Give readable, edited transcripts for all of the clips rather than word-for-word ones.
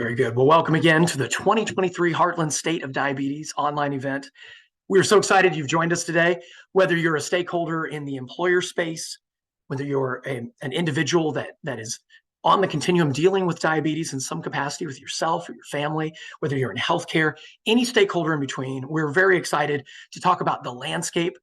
Very good. Well, welcome again to the 2023 Heartland State of Diabetes online event. We're so excited you've joined us today. Whether you're a stakeholder in the employer space, whether you're an individual that is on the continuum dealing with diabetes in some capacity with yourself or your family, whether you're in healthcare, any stakeholder in between, we're very excited to talk about the landscape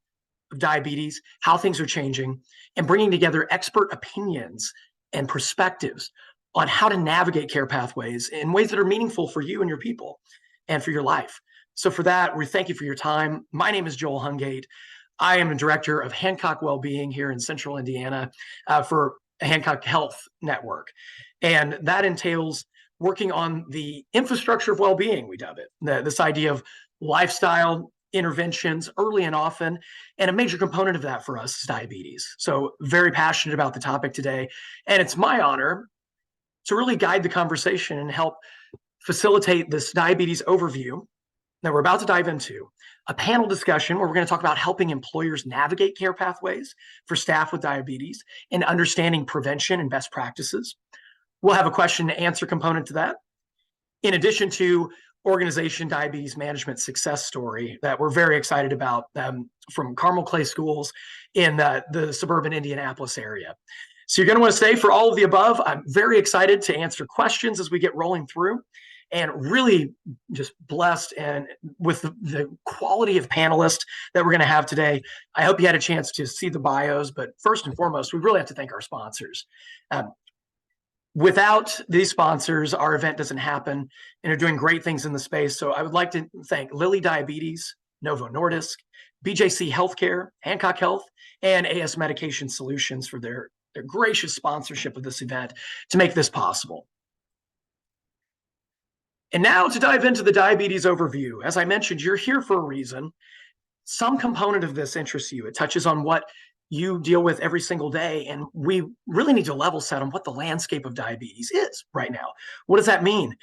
of diabetes, how things are changing, and bringing together expert opinions and perspectives on how to navigate care pathways in ways that are meaningful for you and your people and for your life. So for that, we thank you for your time. My name is Joel Hungate. I am a director of Hancock Wellbeing here in Central Indiana for Hancock Health Network. And that entails working on the infrastructure of well-being, we dub it, this idea of lifestyle interventions early and often. And a major component of that for us is diabetes. So very passionate about the topic today. And it's my honor to really guide the conversation and help facilitate this diabetes overview that we're about to dive into, a panel discussion where we're going to talk about helping employers navigate care pathways for staff with diabetes and understanding prevention and best practices. We'll have a question and answer component to that, in addition to organization diabetes management success story that we're very excited about from Carmel Clay Schools in the suburban Indianapolis area. So you're going to want to stay for all of the above. I'm very excited to answer questions as we get rolling through, and really just blessed and with the quality of panelists that we're going to have today. I hope you had a chance to see the bios, but first and foremost, we really have to thank our sponsors. Without these sponsors, our event doesn't happen, and are doing great things in the space. So I would like to thank Lilly Diabetes, Novo Nordisk, BJC Healthcare, Hancock Health, and AS Medication Solutions for their gracious sponsorship of this event to make this possible. And now to dive into the diabetes overview. As I mentioned, you're here for a reason. Some component of this interests you. It touches on what you deal with every single day. And we really need to level set on what the landscape of diabetes is right now. What does that mean?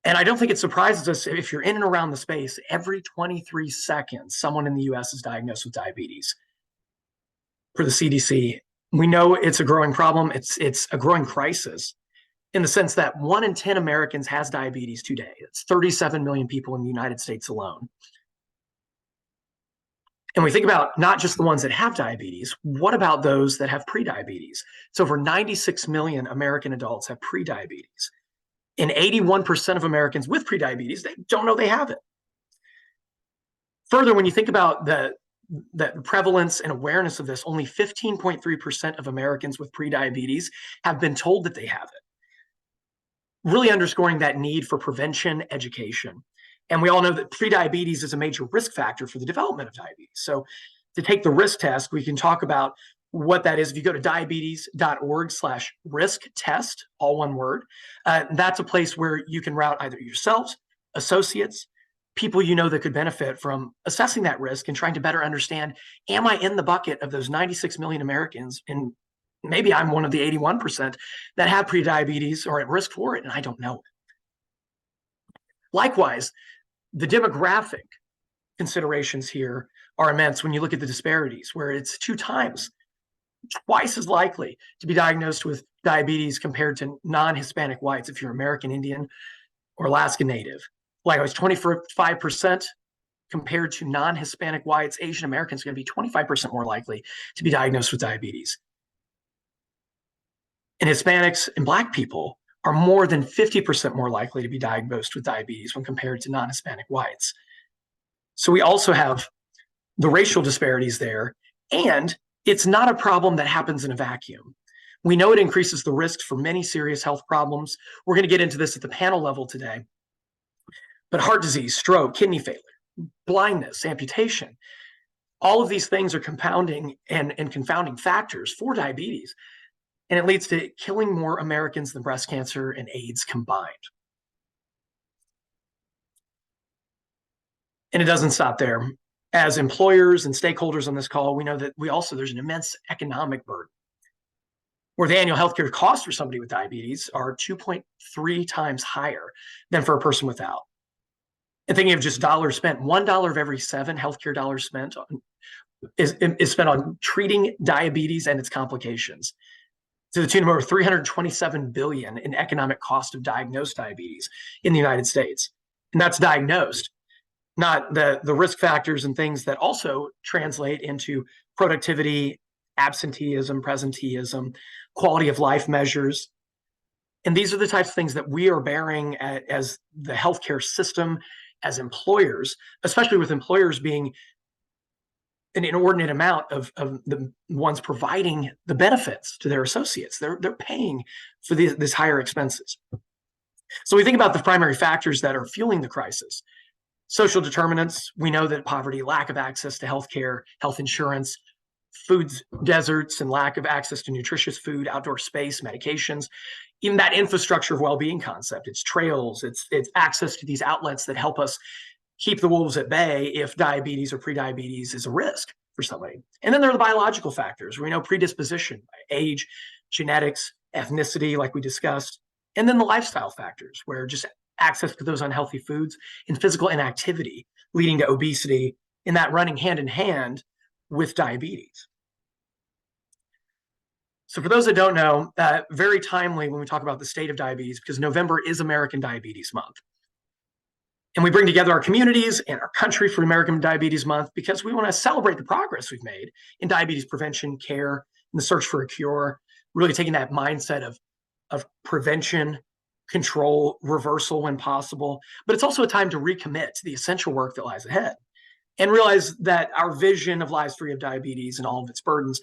And I don't think it surprises us if you're in and around the space, every 23 seconds, someone in the US is diagnosed with diabetes. For the CDC, we know it's a growing problem. It's a growing crisis in the sense that 1 in 10 Americans has diabetes today. It's 37 million people in the United States alone. And we think about not just the ones that have diabetes, what about those that have prediabetes? It's over 96 million American adults have prediabetes. And 81% of Americans with prediabetes, they don't know they have it. Further, when you think about the prevalence and awareness of this, only 15.3% of Americans with prediabetes have been told that they have it. Really underscoring that need for prevention education. And we all know that prediabetes is a major risk factor for the development of diabetes. So to take the risk test, we can talk about what that is. If you go to diabetes.org/risk test, all one word, that's a place where you can route either yourselves, associates, people you know that could benefit from assessing that risk and trying to better understand, am I in the bucket of those 96 million Americans? And maybe I'm one of the 81% that have prediabetes or at risk for it, and I don't know it. Likewise, the demographic considerations here are immense when you look at the disparities, where it's twice as likely to be diagnosed with diabetes compared to non-Hispanic whites if you're American Indian or Alaska Native. Likewise, 25% compared to non-Hispanic whites. Asian Americans are going to be 25% more likely to be diagnosed with diabetes. And Hispanics and Black people are more than 50% more likely to be diagnosed with diabetes when compared to non-Hispanic whites. So we also have the racial disparities there, and it's not a problem that happens in a vacuum. We know it increases the risks for many serious health problems. We're going to get into this at the panel level today. But heart disease, stroke, kidney failure, blindness, amputation, all of these things are compounding and confounding factors for diabetes. And it leads to killing more Americans than breast cancer and AIDS combined. And it doesn't stop there. As employers and stakeholders on this call, we know that there's an immense economic burden, where the annual healthcare costs for somebody with diabetes are 2.3 times higher than for a person without. And thinking of just dollars spent, $1 of every 7 healthcare dollars spent is spent on treating diabetes and its complications. to the tune of over 327 billion in economic cost of diagnosed diabetes in the United States. And that's diagnosed, not the risk factors and things that also translate into productivity, absenteeism, presenteeism, quality of life measures. And these are the types of things that we are bearing as the healthcare system, as employers, especially with employers being an inordinate amount of the ones providing the benefits to their associates. They're paying for these higher expenses. So we think about the primary factors that are fueling the crisis. Social determinants. We know that poverty, lack of access to healthcare, health insurance, food deserts, and lack of access to nutritious food, outdoor space, medications, even that infrastructure of well-being concept. It's trails, it's access to these outlets that help us keep the wolves at bay if diabetes or prediabetes is a risk for somebody. And then there are the biological factors. We know predisposition, age, genetics, ethnicity, like we discussed, and then the lifestyle factors, where just access to those unhealthy foods and physical inactivity leading to obesity, and that running hand in hand with diabetes. So for those that don't know, very timely when we talk about the state of diabetes, because November is American Diabetes Month. And we bring together our communities and our country for American Diabetes Month because we want to celebrate the progress we've made in diabetes prevention, care, and the search for a cure, really taking that mindset of prevention, control, reversal when possible. But it's also a time to recommit to the essential work that lies ahead and realize that our vision of lives free of diabetes and all of its burdens,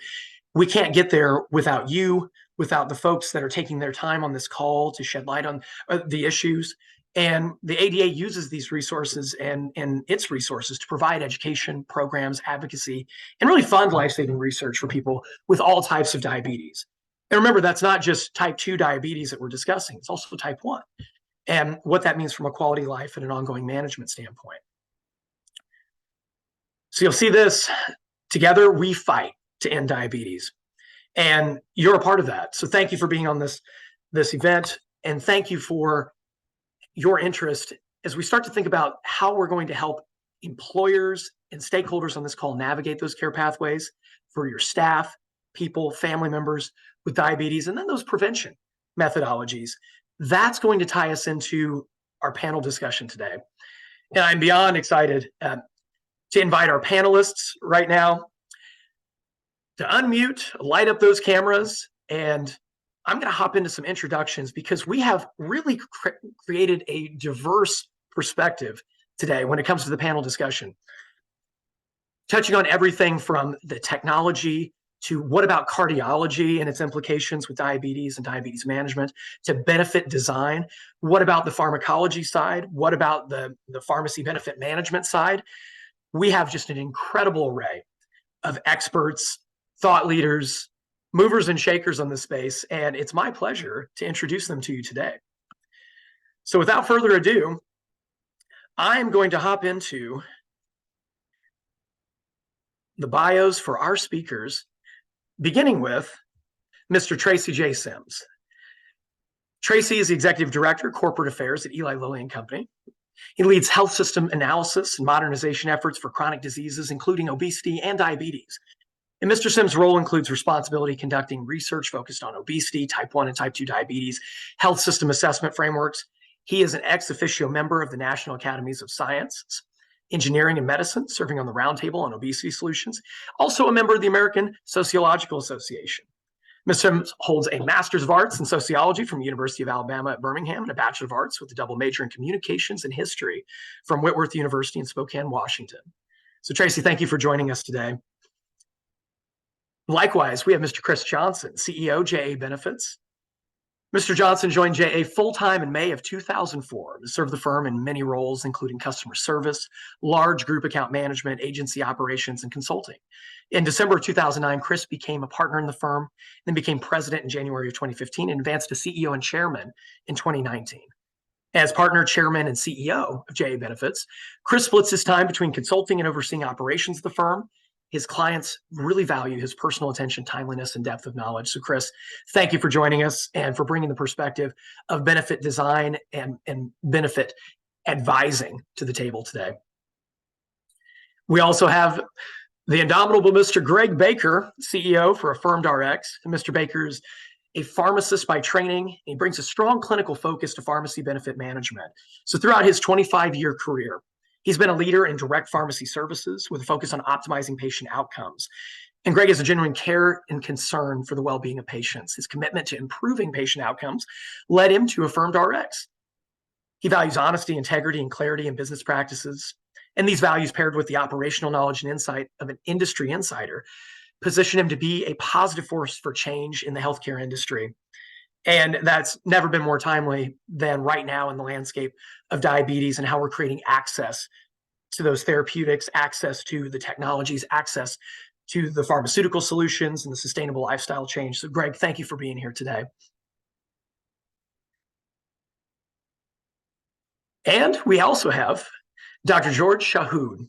we can't get there without you, without the folks that are taking their time on this call to shed light on the issues. And the ADA uses these resources and its resources to provide education, programs, advocacy, and really fund life-saving research for people with all types of diabetes. And remember, that's not just type 2 diabetes that we're discussing, it's also type 1, and what that means from a quality of life and an ongoing management standpoint. So you'll see this, together we fight to end diabetes. And you're a part of that. So thank you for being on this event, and thank you for your interest as we start to think about how we're going to help employers and stakeholders on this call navigate those care pathways for your staff, people, family members with diabetes, and then those prevention methodologies. That's going to tie us into our panel discussion today. And I'm beyond excited to invite our panelists right now to unmute, light up those cameras, and I'm going to hop into some introductions because we have really created a diverse perspective today when it comes to the panel discussion, touching on everything from the technology to what about cardiology and its implications with diabetes and diabetes management, to benefit design. What about the pharmacology side? What about the pharmacy benefit management side? We have just an incredible array of experts, thought leaders, movers and shakers on this space, and it's my pleasure to introduce them to you today. So without further ado, I'm going to hop into the bios for our speakers, beginning with Mr. Tracy J. Sims. Tracy is the Executive Director, Corporate Affairs at Eli Lilly and Company. He leads health system analysis and modernization efforts for chronic diseases, including obesity and diabetes. And Mr. Sims' role includes responsibility conducting research focused on obesity, type 1 and type 2 diabetes, health system assessment frameworks. He is an ex officio member of the National Academies of Sciences, Engineering, and Medicine, serving on the Roundtable on Obesity Solutions, also a member of the American Sociological Association. Mr. Sims holds a Master's of Arts in Sociology from the University of Alabama at Birmingham and a Bachelor of Arts with a double major in Communications and History from Whitworth University in Spokane, Washington. So Tracy, thank you for joining us today. Likewise, we have Mr. Chris Johnson, CEO, JA Benefits. Mr. Johnson joined JA full-time in May of 2004 to serve the firm in many roles, including customer service, large group account management, agency operations, and consulting. In December of 2009, Chris became a partner in the firm, then became president in January of 2015, and advanced to CEO and chairman in 2019. As partner, chairman, and CEO of JA Benefits, Chris splits his time between consulting and overseeing operations of the firm. His clients really value his personal attention, timeliness, and depth of knowledge. So Chris, thank you for joining us and for bringing the perspective of benefit design and benefit advising to the table today. We also have the indomitable Mr. Greg Baker, CEO for Affirmed RX. And Mr. Baker is a pharmacist by training. He brings a strong clinical focus to pharmacy benefit management. So throughout his 25-year career, he's been a leader in direct pharmacy services with a focus on optimizing patient outcomes. And Greg has a genuine care and concern for the well-being of patients. His commitment to improving patient outcomes led him to Affirmed RX. He values honesty, integrity, and clarity in business practices. And these values, paired with the operational knowledge and insight of an industry insider, position him to be a positive force for change in the healthcare industry. And that's never been more timely than right now in the landscape of diabetes and how we're creating access to those therapeutics, access to the technologies, access to the pharmaceutical solutions and the sustainable lifestyle change. So Greg, thank you for being here today. And we also have Dr. George Shahood.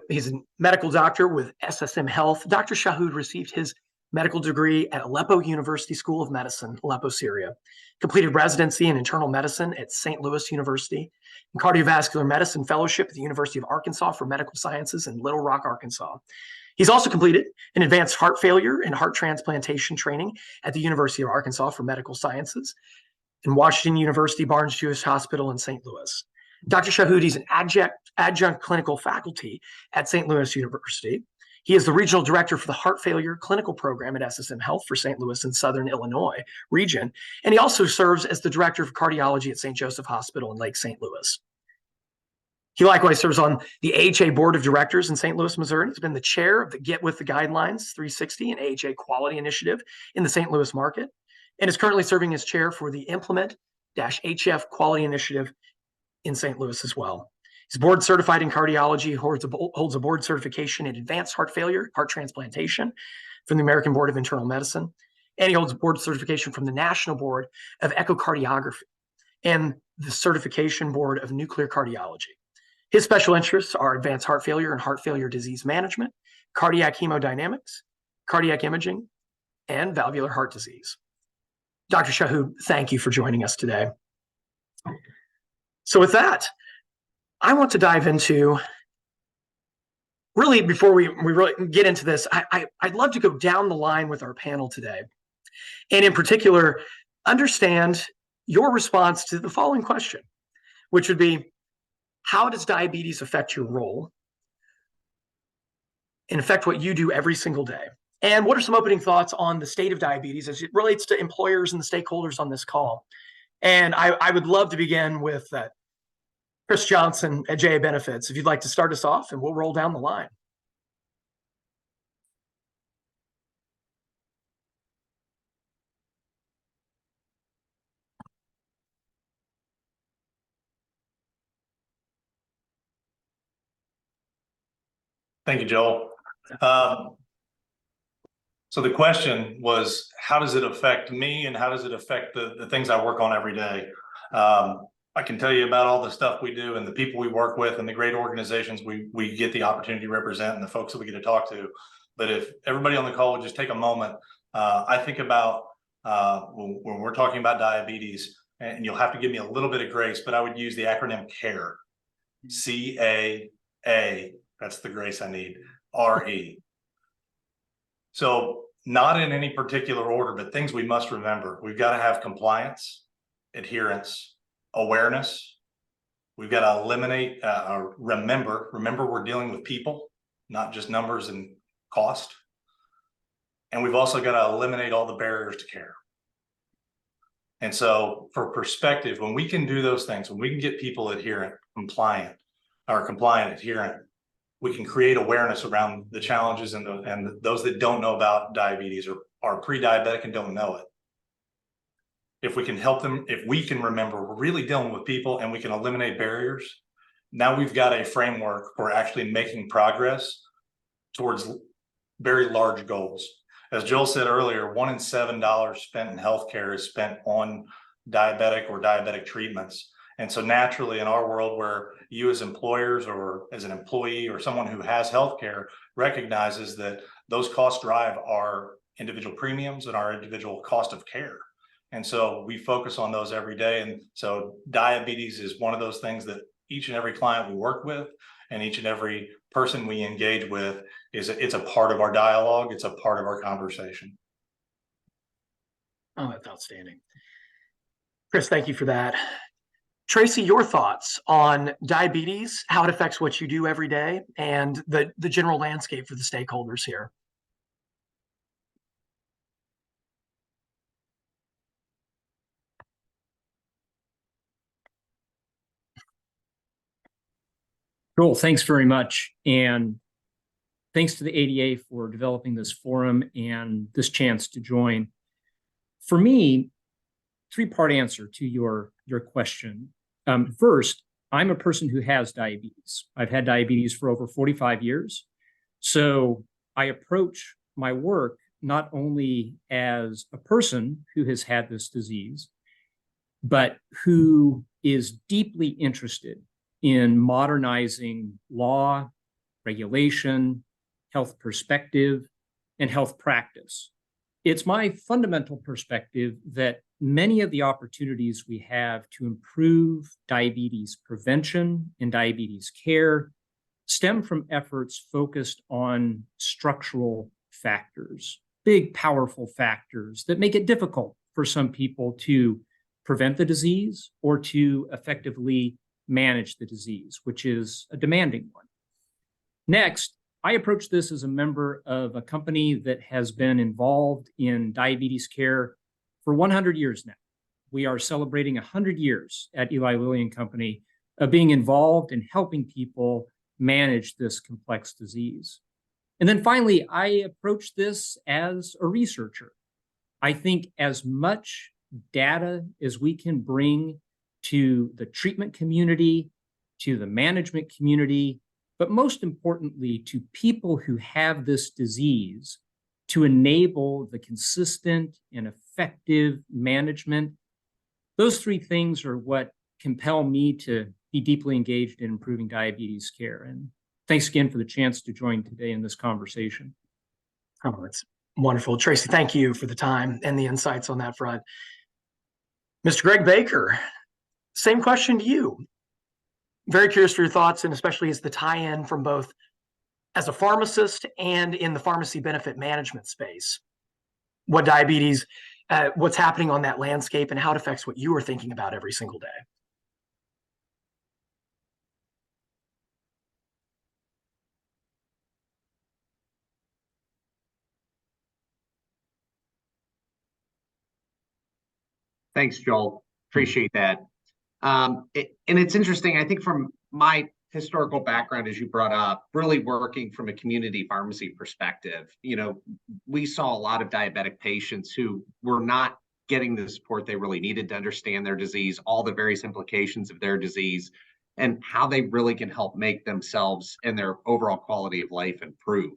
He's a medical doctor with SSM Health. Dr. Shahood received his medical degree at Aleppo University School of Medicine, Aleppo, Syria. Completed residency in internal medicine at St. Louis University and cardiovascular medicine fellowship at the University of Arkansas for Medical Sciences in Little Rock, Arkansas. He's also completed an advanced heart failure and heart transplantation training at the University of Arkansas for Medical Sciences and Washington University Barnes-Jewish Hospital in St. Louis. Dr. Shahood is an adjunct clinical faculty at St. Louis University. He is the regional director for the heart failure clinical program at SSM Health for St. Louis and Southern Illinois region. And he also serves as the director of cardiology at St. Joseph Hospital in Lake St. Louis. He likewise serves on the AHA Board of Directors in St. Louis, Missouri. He's been the chair of the Get With the Guidelines 360 and AHA Quality Initiative in the St. Louis market, and is currently serving as chair for the Implement-HF Quality Initiative in St. Louis as well. He's board certified in cardiology, holds a board certification in advanced heart failure, heart transplantation from the American Board of Internal Medicine, and he holds a board certification from the National Board of Echocardiography and the Certification Board of Nuclear Cardiology. His special interests are advanced heart failure and heart failure disease management, cardiac hemodynamics, cardiac imaging, and valvular heart disease. Dr. Shahood, thank you for joining us today. So with that, I want to dive into, really before we really get into this, I'd love to go down the line with our panel today. And in particular, understand your response to the following question, which would be, how does diabetes affect your role and affect what you do every single day? And what are some opening thoughts on the state of diabetes as it relates to employers and the stakeholders on this call? And I would love to begin with Chris Johnson at JA Benefits, if you'd like to start us off, and we'll roll down the line. Thank you, Joel. So the question was, how does it affect me and how does it affect the things I work on every day? I can tell you about all the stuff we do and the people we work with and the great organizations we get the opportunity to represent and the folks that we get to talk to. But if everybody on the call would just take a moment, I think about when we're talking about diabetes, and you'll have to give me a little bit of grace, but I would use the acronym CARE, C-A-A, that's the grace I need, R-E. So not in any particular order, but things we must remember. We've got to have compliance, adherence, awareness. We've got to eliminate, remember we're dealing with people, not just numbers and cost. And we've also got to eliminate all the barriers to care. And so for perspective, when we can do those things, when we can get people compliant, adherent, we can create awareness around the challenges and those that don't know about diabetes or are pre-diabetic and don't know it. If we can help them, if we can remember we're really dealing with people and we can eliminate barriers, now we've got a framework for actually making progress towards very large goals. As Joel said earlier, $1 in $7 spent in healthcare is spent on diabetic or diabetic treatments. And so naturally in our world where you as employers or as an employee or someone who has healthcare recognizes that those costs drive our individual premiums and our individual cost of care. And so we focus on those every day. And so diabetes is one of those things that each and every client we work with and each and every person we engage with it's a part of our dialogue. It's a part of our conversation. Oh, that's outstanding. Chris, thank you for that. Tracy, your thoughts on diabetes, how it affects what you do every day, and the general landscape for the stakeholders here. Cool. Thanks very much. And thanks to the ADA for developing this forum and this chance to join. For me, three-part answer to your question. First, I'm a person who has diabetes. I've had diabetes for over 45 years. So I approach my work not only as a person who has had this disease, but who is deeply interested in modernizing law, regulation, health perspective, and health practice. It's my fundamental perspective that many of the opportunities we have to improve diabetes prevention and diabetes care stem from efforts focused on structural factors, big, powerful factors that make it difficult for some people to prevent the disease or to effectively manage the disease, which is a demanding one. Next, I approach this as a member of a company that has been involved in diabetes care for 100 years now. We are celebrating 100 years at Eli Lilly and Company of being involved in helping people manage this complex disease. And then finally, I approach this as a researcher. I think as much data as we can bring to the treatment community, to the management community, but most importantly, to people who have this disease to enable the consistent and effective management. Those three things are what compel me to be deeply engaged in improving diabetes care. And thanks again for the chance to join today in this conversation. Oh, that's wonderful. Tracy, thank you for the time and the insights on that front. Mr. Greg Baker, same question to you. Very curious for your thoughts, and especially as the tie-in from both as a pharmacist and in the pharmacy benefit management space. What diabetes, what's happening on that landscape, and how it affects what you are thinking about every single day. Thanks, Joel. Appreciate that. And it's interesting, I think from my historical background, as you brought up, really working from a community pharmacy perspective, we saw a lot of diabetic patients who were not getting the support they really needed to understand their disease, all the various implications of their disease, and how they really can help make themselves and their overall quality of life improve.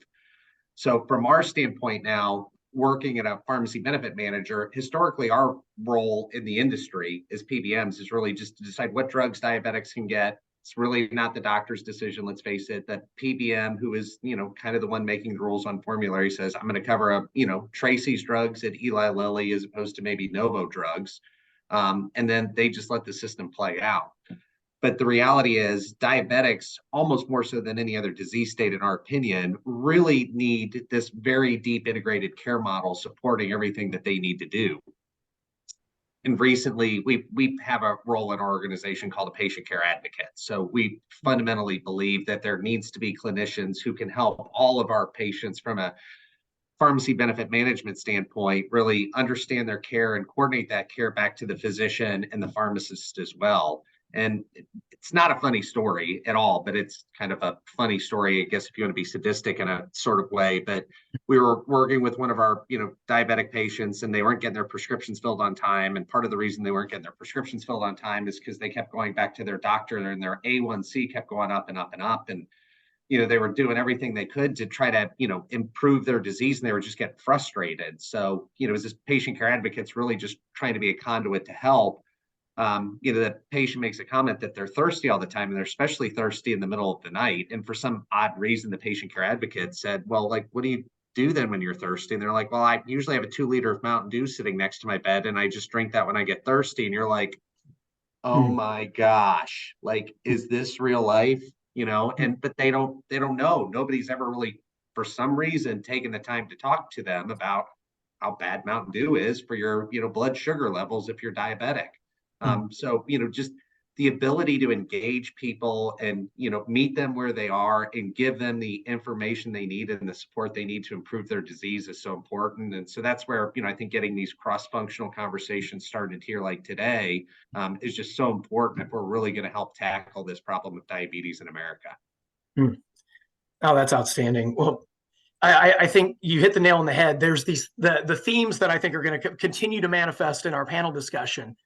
So from our standpoint now, working at a pharmacy benefit manager, historically, our role in the industry as PBMs is really just to decide what drugs diabetics can get. It's really not the doctor's decision, let's face it. That PBM, who is, kind of the one making the rules on formulary, says, I'm going to cover Tracy's drugs at Eli Lilly as opposed to maybe Novo drugs. And then they just let the system play out. But the reality is diabetics, almost more so than any other disease state, in our opinion, really need this very deep integrated care model supporting everything that they need to do. And recently, we have a role in our organization called a patient care advocate. So we fundamentally believe that there needs to be clinicians who can help all of our patients from a pharmacy benefit management standpoint, really understand their care and coordinate that care back to the physician and the pharmacist as well. And it's not a funny story at all, but it's kind of a funny story, I guess, if you want to be sadistic in a sort of way. But we were working with one of our, diabetic patients, and they weren't getting their prescriptions filled on time. And part of the reason they weren't getting their prescriptions filled on time is because they kept going back to their doctor, and their A1C kept going up and up and up. And they were doing everything they could to try to, improve their disease, and they were just getting frustrated. So, as this patient care advocate's really just trying to be a conduit to help. The patient makes a comment that they're thirsty all the time, and they're especially thirsty in the middle of the night. And for some odd reason, the patient care advocate said, well, what do you do then when you're thirsty? And they're like, well, I usually have a 2-liter of Mountain Dew sitting next to my bed, and I just drink that when I get thirsty. And you're like, oh my gosh, is this real life? But they don't know. Nobody's ever really, for some reason, taken the time to talk to them about how bad Mountain Dew is for your, blood sugar levels if you're diabetic. So, just the ability to engage people and, meet them where they are and give them the information they need and the support they need to improve their disease is so important. And so that's where, I think getting these cross-functional conversations started here like today is just so important if we're really going to help tackle this problem of diabetes in America. Oh, that's outstanding. Well, I think you hit the nail on the head. There's the themes that I think are going to continue to manifest in our panel discussion: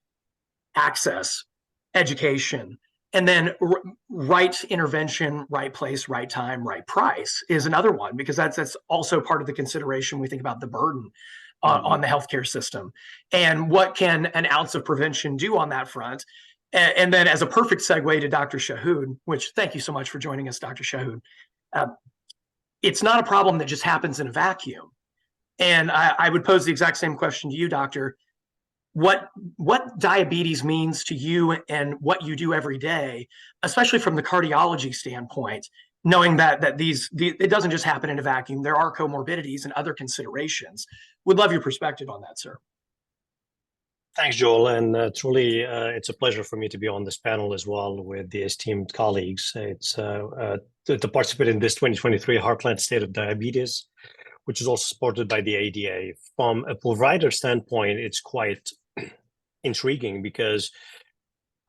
access, education, and then right intervention, right place, right time, right price is another one, because that's also part of the consideration. We think about the burden on the healthcare system and what can an ounce of prevention do on that front. And then, as a perfect segue to Dr. Shahood, which thank you so much for joining us, Dr. Shahood. It's not a problem that just happens in a vacuum. And I would pose the exact same question to you, doctor. What diabetes means to you and what you do every day, especially from the cardiology standpoint, knowing that it doesn't just happen in a vacuum. There are comorbidities and other considerations. Would love your perspective on that, sir. Thanks, Joel, and truly, it's a pleasure for me to be on this panel as well with the esteemed colleagues. It's to participate in this 2023 Heartland State of Diabetes, which is also supported by the ADA. From a provider standpoint, it's quite intriguing because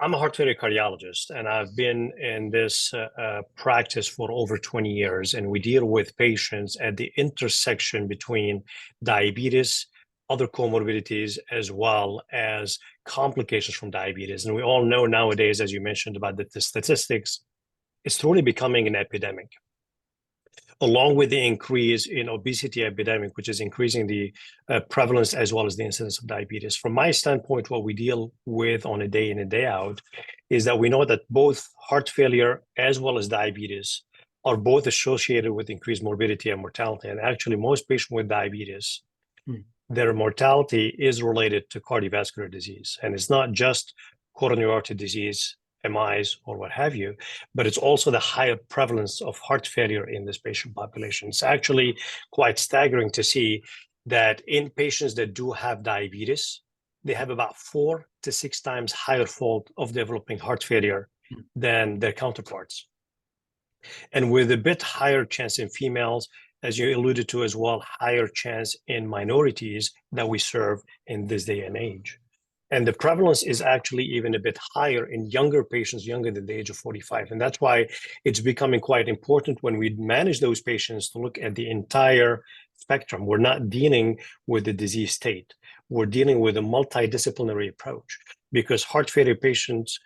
I'm a heart failure cardiologist, and I've been in this practice for over 20 years, and we deal with patients at the intersection between diabetes, other comorbidities, as well as complications from diabetes. And we all know nowadays, as you mentioned about the statistics, it's truly becoming an epidemic. Along with the increase in obesity epidemic, which is increasing the prevalence as well as the incidence of diabetes. From my standpoint, what we deal with on a day in and day out is that we know that both heart failure as well as diabetes are both associated with increased morbidity and mortality. And actually, most patients with diabetes, their mortality is related to cardiovascular disease. And it's not just coronary artery disease, MIs, or what have you, but it's also the higher prevalence of heart failure in this patient population. It's actually quite staggering to see that in patients that do have diabetes, they have about 4 to 6 times higher fault of developing heart failure than their counterparts. And with a bit higher chance in females, as you alluded to as well, higher chance in minorities that we serve in this day and age. And the prevalence is actually even a bit higher in younger patients, younger than the age of 45. And that's why it's becoming quite important when we manage those patients to look at the entire spectrum. We're not dealing with the disease state. We're dealing with a multidisciplinary approach, because heart failure patients,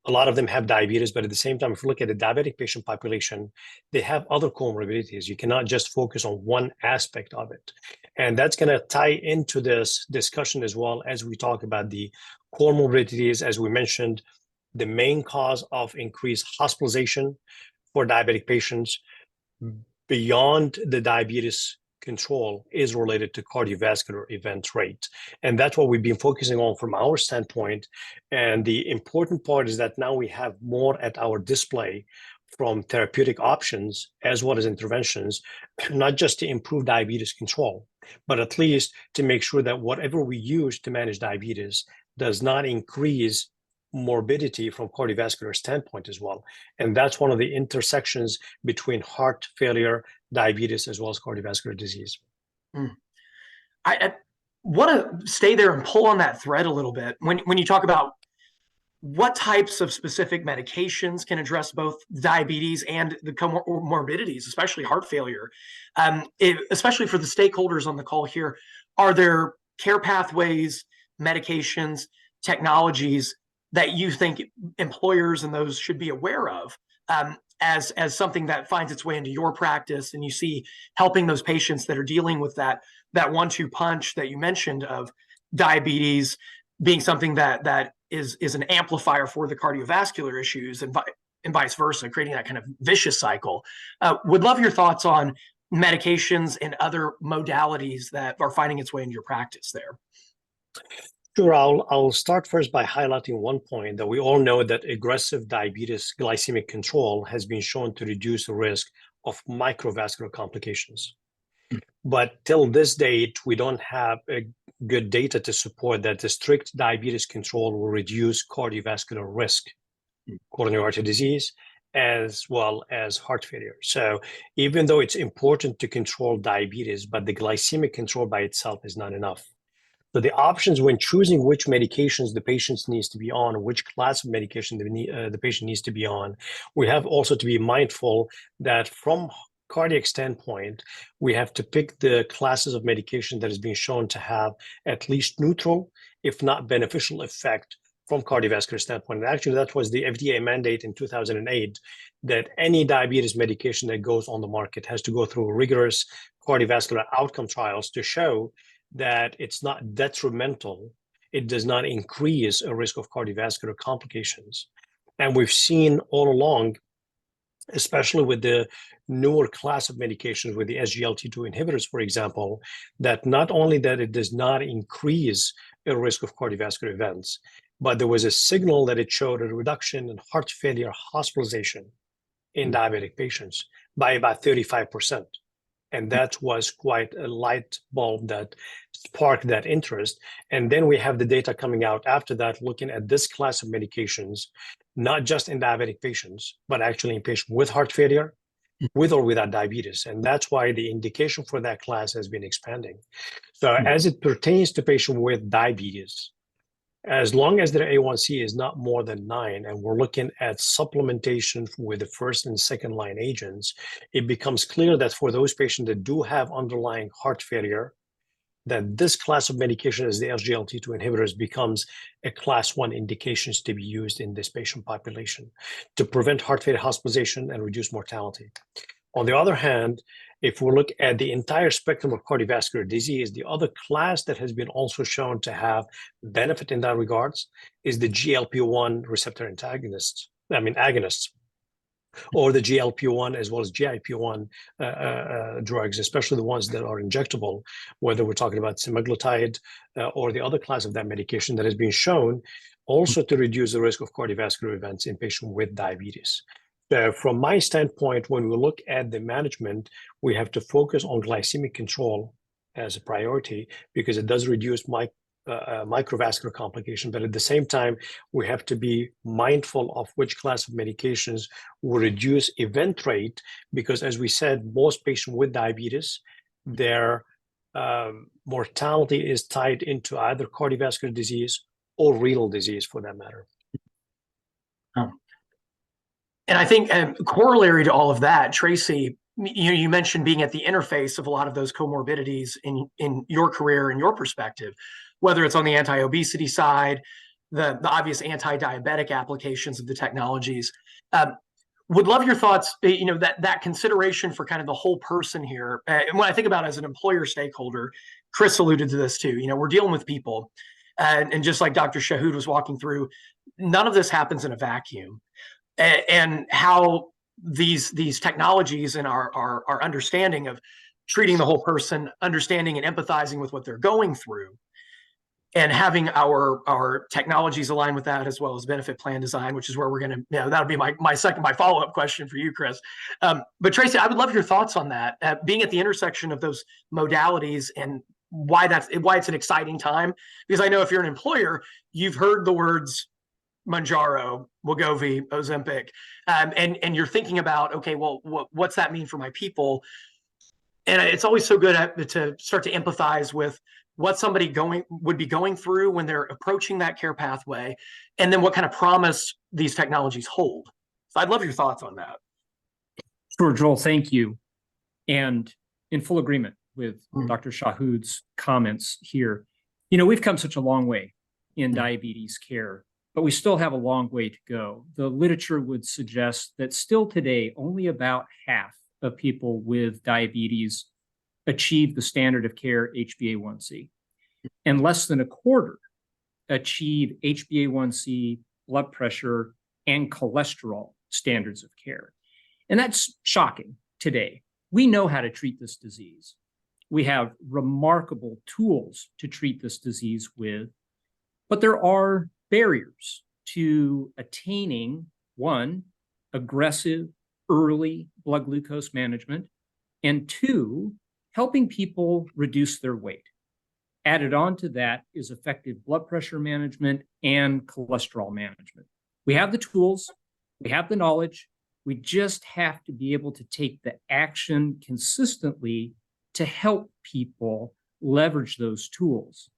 a lot of them have diabetes, but at the same time, if you look at the diabetic patient population, they have other comorbidities. You cannot just focus on one aspect of it. And that's going to tie into this discussion as well as we talk about the comorbidities. As we mentioned, the main cause of increased hospitalization for diabetic patients beyond the diabetes control is related to cardiovascular event rate. And that's what we've been focusing on from our standpoint. And the important part is that now we have more at our display from therapeutic options as well as interventions, not just to improve diabetes control, but at least to make sure that whatever we use to manage diabetes does not increase morbidity from cardiovascular standpoint as well. And that's one of the intersections between heart failure, diabetes, as well as cardiovascular disease. I want to stay there and pull on that thread a little bit. When you talk about what types of specific medications can address both diabetes and the comorbidities, especially heart failure, especially for the stakeholders on the call here, are there care pathways, medications, technologies that you think employers and those should be aware of as something that finds its way into your practice, and you see helping those patients that are dealing with that 1-2 punch that you mentioned of diabetes being something that is an amplifier for the cardiovascular issues, and vice versa, creating that kind of vicious cycle. Would love your thoughts on medications and other modalities that are finding its way into your practice there. Sure, I'll start first by highlighting one point that we all know that aggressive diabetes glycemic control has been shown to reduce the risk of microvascular complications. But till this date, we don't have a good data to support that the strict diabetes control will reduce cardiovascular risk, coronary artery disease, as well as heart failure. So even though it's important to control diabetes, but the glycemic control by itself is not enough. So the options when choosing which medications the patient needs to be on, which class of medication the patient needs to be on, we have also to be mindful that from cardiac standpoint, we have to pick the classes of medication that has been shown to have at least neutral, if not beneficial effect from cardiovascular standpoint. And actually, that was the FDA mandate in 2008, that any diabetes medication that goes on the market has to go through rigorous cardiovascular outcome trials to show that it's not detrimental, it does not increase a risk of cardiovascular complications. And we've seen all along, especially with the newer class of medications, with the SGLT2 inhibitors, for example, that not only that it does not increase a risk of cardiovascular events, but there was a signal that it showed a reduction in heart failure hospitalization in diabetic patients by about 35%. And that was quite a light bulb that sparked that interest. And then we have the data coming out after that, looking at this class of medications, not just in diabetic patients, but actually in patients with heart failure, with or without diabetes. And that's why the indication for that class has been expanding. So as it pertains to patients with diabetes, as long as their A1C is not more than 9, and we're looking at supplementation with the first and second line agents, it becomes clear that for those patients that do have underlying heart failure, that this class of medication as the SGLT2 inhibitors becomes a class 1 indications to be used in this patient population to prevent heart failure hospitalization and reduce mortality. On the other hand, if we look at the entire spectrum of cardiovascular disease, the other class that has been also shown to have benefit in that regards is the GLP-1 receptor agonists, or the GLP-1 as well as GIP-1 drugs, especially the ones that are injectable, whether we're talking about semaglutide or the other class of that medication that has been shown also to reduce the risk of cardiovascular events in patients with diabetes. From my standpoint, when we look at the management, we have to focus on glycemic control as a priority because it does reduce microvascular complication. But at the same time, we have to be mindful of which class of medications will reduce event rate because, as we said, most patients with diabetes, their mortality is tied into either cardiovascular disease or renal disease for that matter. And I think corollary to all of that, Tracy, you mentioned being at the interface of a lot of those comorbidities in your career and your perspective, whether it's on the anti-obesity side, the obvious anti-diabetic applications of the technologies. Would love your thoughts, that consideration for kind of the whole person here. And when I think about it as an employer stakeholder, Chris alluded to this too, we're dealing with people. And just like Dr. Shahood was walking through, none of this happens in a vacuum. And how these technologies and our understanding of treating the whole person, understanding and empathizing with what they're going through, and having our technologies align with that, as well as benefit plan design, which is where we're going to, that'll be my follow-up question for you, Chris. But Tracy, I would love your thoughts on that, being at the intersection of those modalities and why it's an exciting time. Because I know if you're an employer, you've heard the words Mounjaro, Wegovy, Ozempic, and you're thinking about, okay, well, what's that mean for my people? And it's always so good to start to empathize with what somebody would be going through when they're approaching that care pathway, and then what kind of promise these technologies hold. So I'd love your thoughts on that. Sure, Joel, thank you. And in full agreement with Dr. Shahood's comments here. We've come such a long way in diabetes care, but we still have a long way to go. The literature would suggest that still today, only about half of people with diabetes achieve the standard of care HbA1c, and less than a quarter achieve HbA1c, blood pressure, and cholesterol standards of care. And that's shocking today. We know how to treat this disease. We have remarkable tools to treat this disease with, but there are barriers to attaining, one, aggressive early blood glucose management, and two, helping people reduce their weight. Added on to that is effective blood pressure management and cholesterol management. We have the tools, we have the knowledge, we just have to be able to take the action consistently to help people leverage those tools.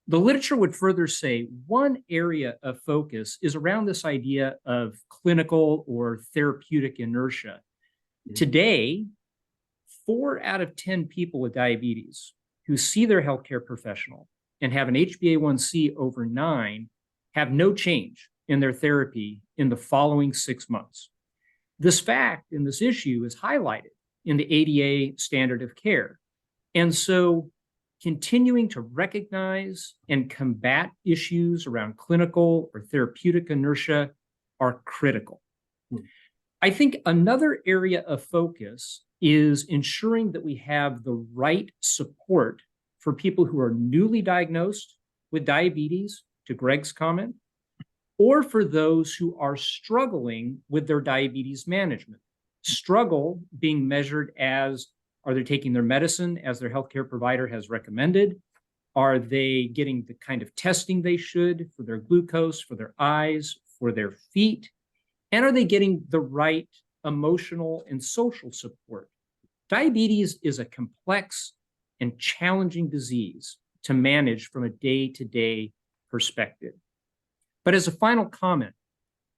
The literature would further say one area of focus is around this idea of clinical or therapeutic inertia. Today, 4 out of 10 people with diabetes who see their healthcare professional and have an HbA1c over 9 have no change in their therapy in the following 6 months. This fact and this issue is highlighted in the ADA standard of care. And so continuing to recognize and combat issues around clinical or therapeutic inertia are critical. I think another area of focus is ensuring that we have the right support for people who are newly diagnosed with diabetes, to Greg's comment, or for those who are struggling with their diabetes management. Struggle being measured as, are they taking their medicine as their healthcare provider has recommended? Are they getting the kind of testing they should for their glucose, for their eyes, for their feet? And are they getting the right emotional and social support? Diabetes is a complex and challenging disease to manage from a day-to-day perspective. But as a final comment,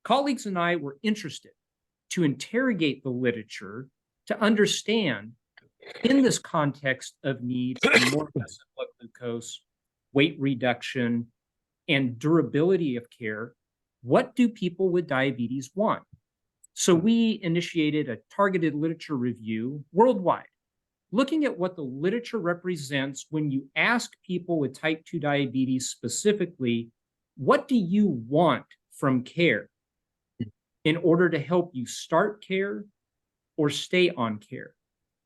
colleagues and I were interested to interrogate the literature to understand, in this context of need for more aggressive blood glucose, weight reduction, and durability of care, what do people with diabetes want? So we initiated a targeted literature review worldwide, looking at what the literature represents when you ask people with type 2 diabetes specifically, what do you want from care in order to help you start care or stay on care?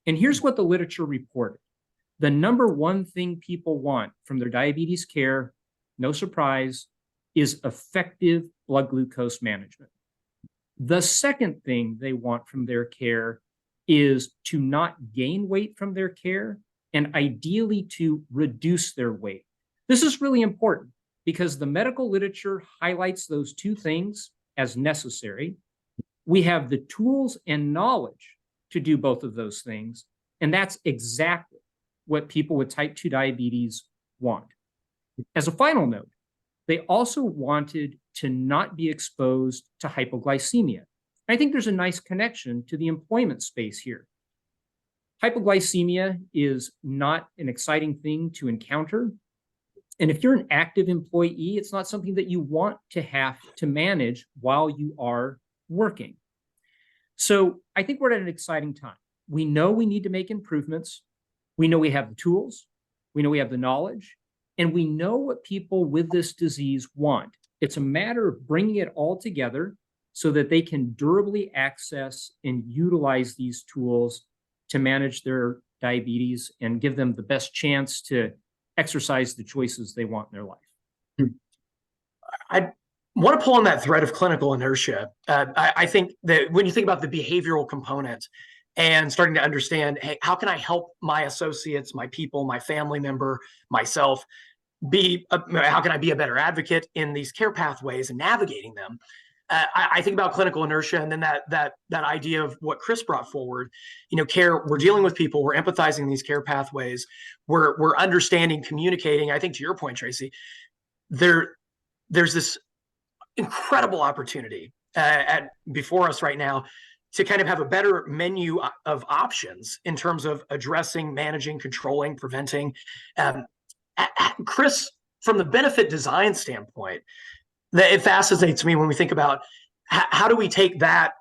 And here's what the literature reported. The number one thing people want from their diabetes care, no surprise, is effective blood glucose management. The second thing they want from their care is to not gain weight from their care and ideally to reduce their weight. This is really important because the medical literature highlights those two things as necessary. We have the tools and knowledge to do both of those things, and that's exactly what people with type 2 diabetes want. As a final note, they also wanted to not be exposed to hypoglycemia. I think there's a nice connection to the employment space here. Hypoglycemia is not an exciting thing to encounter. And if you're an active employee, it's not something that you want to have to manage while you are working. So I think we're at an exciting time. We know we need to make improvements. We know we have the tools. We know we have the knowledge. And we know what people with this disease want. It's a matter of bringing it all together so that they can durably access and utilize these tools to manage their diabetes and give them the best chance to exercise the choices they want in their life. I want to pull on that thread of clinical inertia. I think that when you think about the behavioral component and starting to understand, hey, how can I help my associates, my people, my family member, myself, how can I be a better advocate in these care pathways and navigating them? I think about clinical inertia, and then that idea of what Chris brought forward. Care. We're dealing with people. We're empathizing these care pathways. We're understanding, communicating. I think to your point, Tracy, there's this incredible opportunity before us right now to kind of have a better menu of options in terms of addressing, managing, controlling, preventing. Chris, from the benefit design standpoint, it fascinates me when we think about how do we take that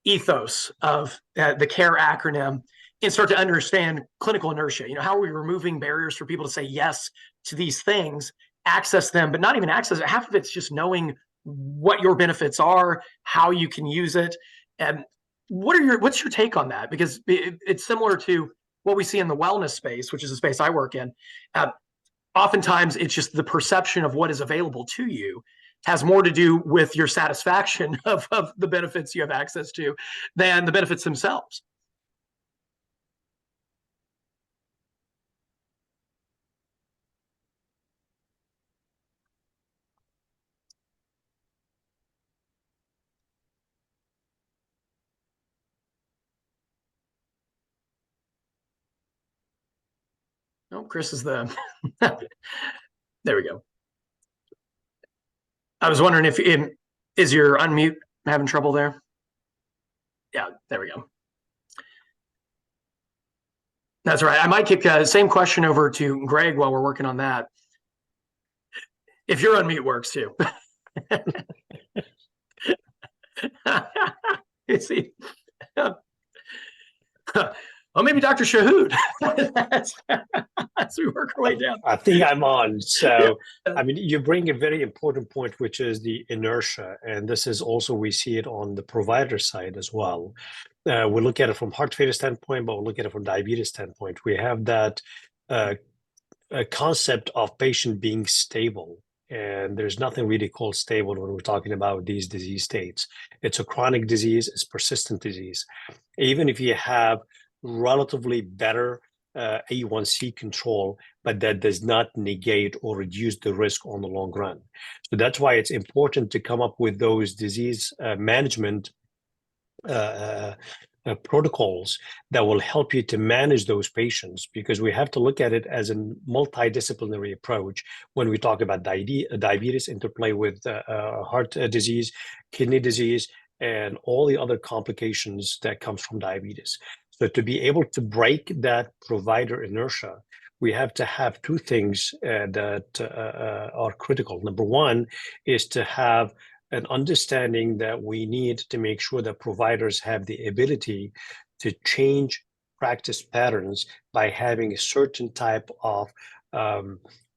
ethos of the CARE acronym and start to understand clinical inertia. How are we removing barriers for people to say yes to these things, access them, but not even access it. Half of it's just knowing what your benefits are, how you can use it. And what's your take on that? Because it's similar to what we see in the wellness space, which is the space I work in. Oftentimes it's just the perception of what is available to you has more to do with your satisfaction of the benefits you have access to than the benefits themselves. Oh, Chris is the, there we go. I was wondering if, is your unmute having trouble there? Yeah, there we go. That's right. I might kick same question over to Greg while we're working on that. If your unmute works too. You see? Oh, maybe Dr. Shahood. As we work our way down. I think I'm on. So, I mean, you bring a very important point, which is the inertia. And this is also, we see it on the provider side as well. We look at it from heart failure standpoint, but we look at it from diabetes standpoint. We have that a concept of patient being stable. And there's nothing really called stable when we're talking about these disease states. It's a chronic disease, it's persistent disease. Even if you have relatively better A1C control, but that does not negate or reduce the risk on the long run. So that's why it's important to come up with those disease management protocols that will help you to manage those patients, because we have to look at it as a multidisciplinary approach when we talk about diabetes, interplay with heart disease, kidney disease, and all the other complications that comes from diabetes. So to be able to break that provider inertia, we have to have two things that are critical. Number one is to have an understanding that we need to make sure that providers have the ability to change practice patterns by having a certain type of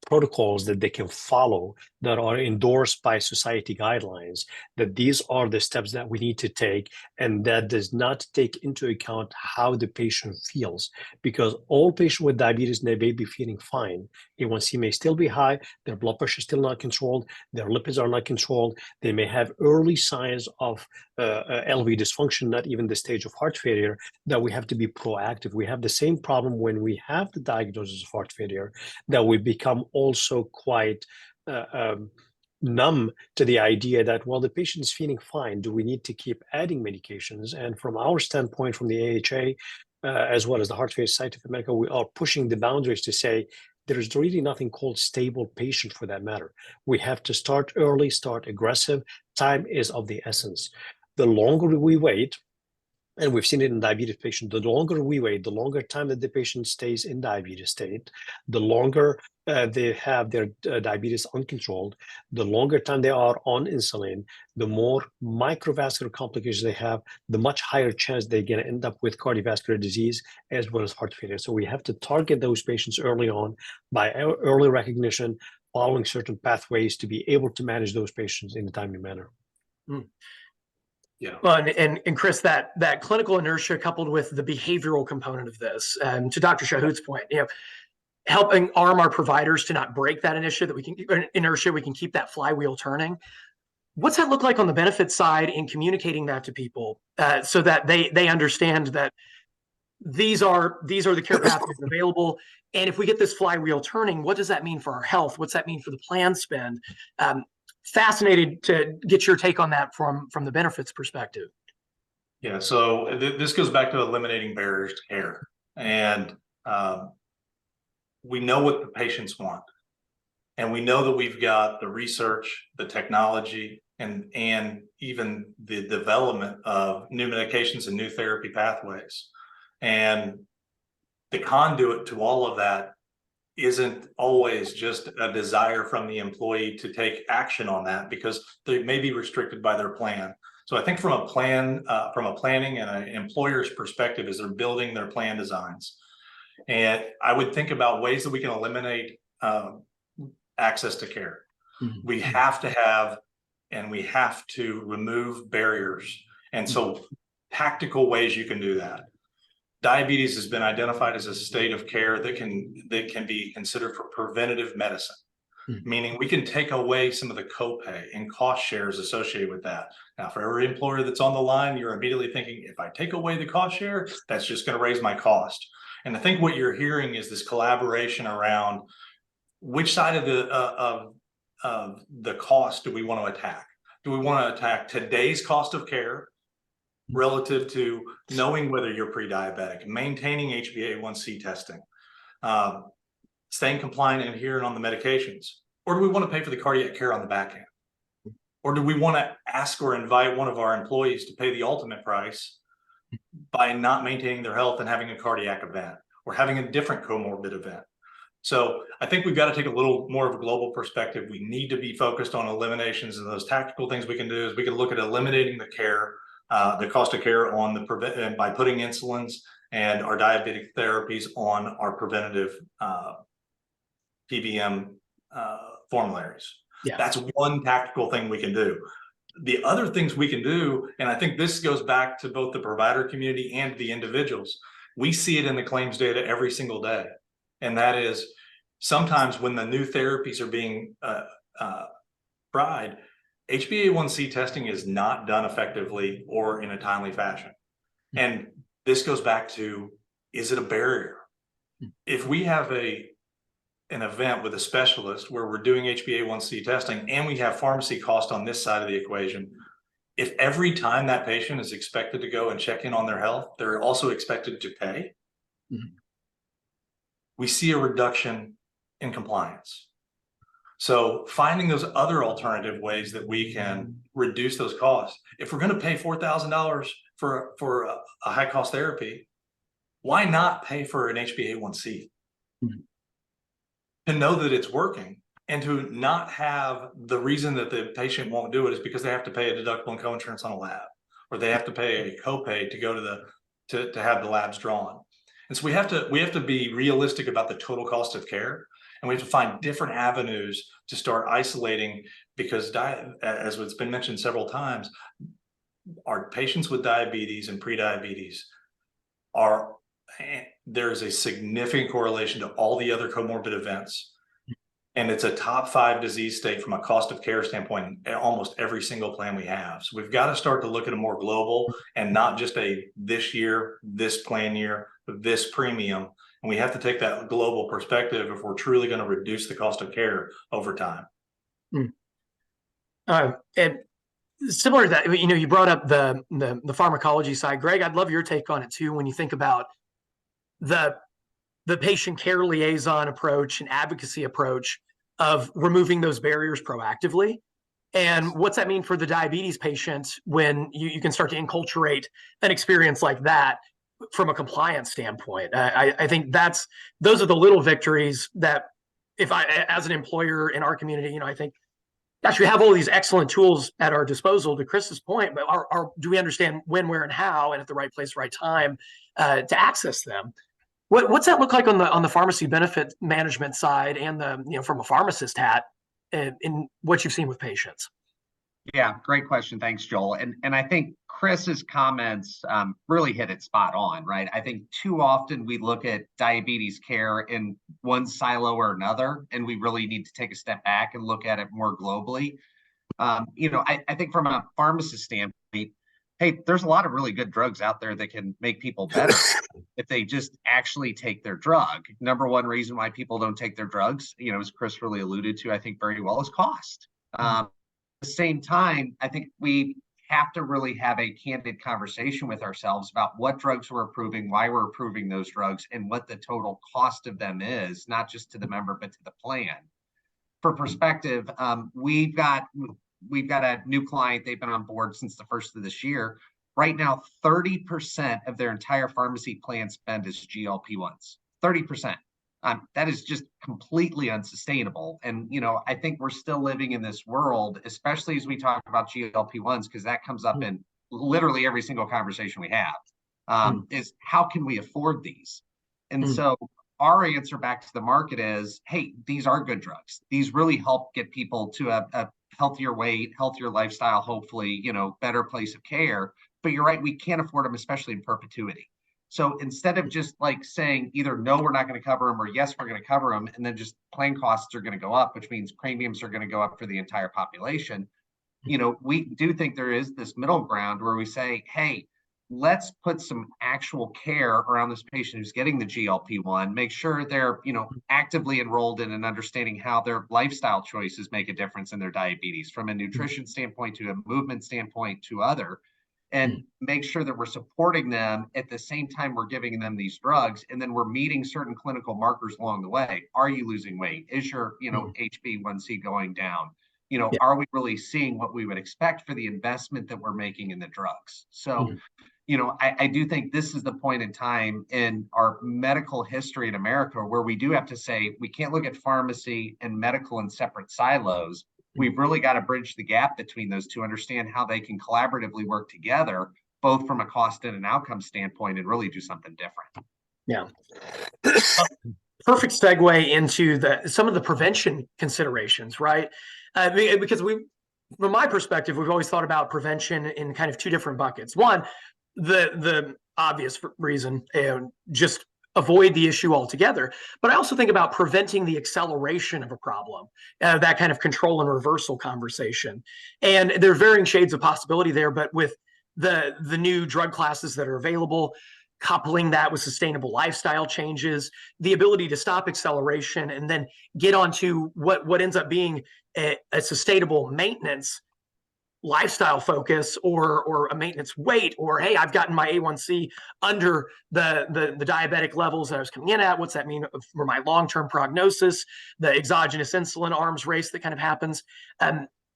protocols that they can follow that are endorsed by society guidelines, that these are the steps that we need to take, and that does not take into account how the patient feels, because all patients with diabetes, they may be feeling fine. A1C may still be high, their blood pressure is still not controlled, their lipids are not controlled, they may have early signs of LV dysfunction, not even the stage of heart failure, that we have to be proactive. We have the same problem when we have the diagnosis of heart failure, that we become also quite numb to the idea that, well, the patient is feeling fine. Do we need to keep adding medications? And from our standpoint, from the AHA, as well as the Heart Failure Society of America, we are pushing the boundaries to say there is really nothing called stable patient for that matter. We have to start early, start aggressive. Time is of the essence. The longer we wait, and we've seen it in diabetes patients, the longer we wait, the longer time that the patient stays in diabetes state, the longer they have their diabetes uncontrolled, the longer time they are on insulin, the more microvascular complications they have, the much higher chance they're going to end up with cardiovascular disease as well as heart failure. So we have to target those patients early on by early recognition, following certain pathways to be able to manage those patients in a timely manner. Mm. Yeah. Well, and Chris, that clinical inertia coupled with the behavioral component of this, to Dr. Shahood's point, helping arm our providers to not break that inertia, we can keep that flywheel turning. What's that look like on the benefit side in communicating that to people, so that they understand that these are the care pathways available, and if we get this flywheel turning, what does that mean for our health? What's that mean for the plan spend? Fascinated to get your take on that from the benefits perspective. Yeah, so this goes back to eliminating barriers to care. And we know what the patients want. And we know that we've got the research, the technology, and even the development of new medications and new therapy pathways. And the conduit to all of that isn't always just a desire from the employee to take action on that, because they may be restricted by their plan. So I think from a planning and an employer's perspective, as they're building their plan designs, and I would think about ways that we can eliminate access to care. Mm-hmm. We have to remove barriers. And so tactical ways you can do that. Diabetes has been identified as a state of care that can be considered for preventative medicine, meaning we can take away some of the copay and cost shares associated with that. Now, for every employer that's on the line, you're immediately thinking, if I take away the cost share, that's just going to raise my cost. And I think what you're hearing is this collaboration around which side of the cost do we want to attack? Do we want to attack today's cost of care relative to knowing whether you're pre-diabetic, maintaining HbA1c testing, staying compliant and adherent on the medications? Or do we want to pay for the cardiac care on the back end? Or do we want to ask or invite one of our employees to pay the ultimate price by not maintaining their health and having a cardiac event or having a different comorbid event? So I think we've got to take a little more of a global perspective. We need to be focused on eliminations, and those tactical things we can do is we can look at eliminating the care, the cost of care on the by putting insulins and our diabetic therapies on our preventative PBM formularies. Yeah. That's one tactical thing we can do. The other things we can do, and I think this goes back to both the provider community and the individuals, we see it in the claims data every single day. And that is sometimes when the new therapies are being tried, HbA1c testing is not done effectively or in a timely fashion. And this goes back to, is it a barrier? If we have an event with a specialist where we're doing HbA1c testing and we have pharmacy cost on this side of the equation, if every time that patient is expected to go and check in on their health, they're also expected to pay, we see a reduction in compliance. So finding those other alternative ways that we can reduce those costs. If we're going to pay $4,000 for a high cost therapy, why not pay for an HbA1c? To know that it's working, and to not have the reason that the patient won't do it is because they have to pay a deductible and co-insurance on a lab, or they have to pay a copay to go to have the labs drawn. And so we have to be realistic about the total cost of care, and we have to find different avenues to start isolating, because as it's been mentioned several times, our patients with diabetes and prediabetes there's a significant correlation to all the other comorbid events. And it's a top 5 disease state from a cost of care standpoint in almost every single plan we have. So we've got to start to look at a more global and not just this year, this plan year, this premium. And we have to take that global perspective if we're truly going to reduce the cost of care over time. And similar to that, you brought up the pharmacology side. Greg, I'd love your take on it too. When you think about the patient care liaison approach and advocacy approach of removing those barriers proactively, and what's that mean for the diabetes patient when you can start to enculturate an experience like that from a compliance standpoint? I think those are the little victories that, if I, as an employer in our community, I think, gosh, we have all these excellent tools at our disposal, to Chris's point, but do we understand when, where, and how, and at the right place, right time to access them? What's that look like on the pharmacy benefit management side, and from a pharmacist hat, in what you've seen with patients? Yeah, great question. Thanks, Joel. And I think Chris's comments really hit it spot on, right? I think too often we look at diabetes care in one silo or another, and we really need to take a step back and look at it more globally. I think from a pharmacist standpoint, hey, there's a lot of really good drugs out there that can make people better if they just actually take their drug. Number one reason why people don't take their drugs, as Chris really alluded to, I think very well, is cost. At the same time, I think we have to really have a candid conversation with ourselves about what drugs we're approving, why we're approving those drugs, and what the total cost of them is, not just to the member, but to the plan. For perspective, we've got a new client. They've been on board since the first of this year. Right now, 30% of their entire pharmacy plan spend is GLP-1s. 30%. That is just completely unsustainable. And, I think we're still living in this world, especially as we talk about GLP-1s, because that comes up in literally every single conversation we have, is how can we afford these? And so our answer back to the market is, hey, these are good drugs. These really help get people to a healthier weight, healthier lifestyle, hopefully, better place of care. But you're right, we can't afford them, especially in perpetuity. So instead of just like saying either no, we're not going to cover them, or yes, we're going to cover them, and then just plan costs are going to go up, which means premiums are going to go up for the entire population. We do think there is this middle ground where we say, hey, let's put some actual care around this patient who's getting the GLP-1, make sure they're, actively enrolled in and understanding how their lifestyle choices make a difference in their diabetes, from a nutrition standpoint to a movement standpoint to other. and make sure that we're supporting them at the same time we're giving them these drugs. And then we're meeting certain clinical markers along the way. Are you losing weight? Is your, HbA1c going down? Are we really seeing what we would expect for the investment that we're making in the drugs? So, I do think this is the point in time in our medical history in America where we do have to say we can't look at pharmacy and medical in separate silos. We've really got to bridge the gap between those two, understand how they can collaboratively work together, both from a cost and an outcome standpoint, and really do something different. Yeah. Perfect segue into some of the prevention considerations, right? Because from my perspective, we've always thought about prevention in kind of two different buckets. One, the obvious reason, just avoid the issue altogether. But I also think about preventing the acceleration of a problem, that kind of control and reversal conversation. And there are varying shades of possibility there, but with the new drug classes that are available, coupling that with sustainable lifestyle changes, the ability to stop acceleration and then get onto what ends up being a sustainable maintenance lifestyle focus or a maintenance weight, or hey, I've gotten my A1C under the diabetic levels that I was coming in at. What's that mean for my long-term prognosis? The exogenous insulin arms race that kind of happens.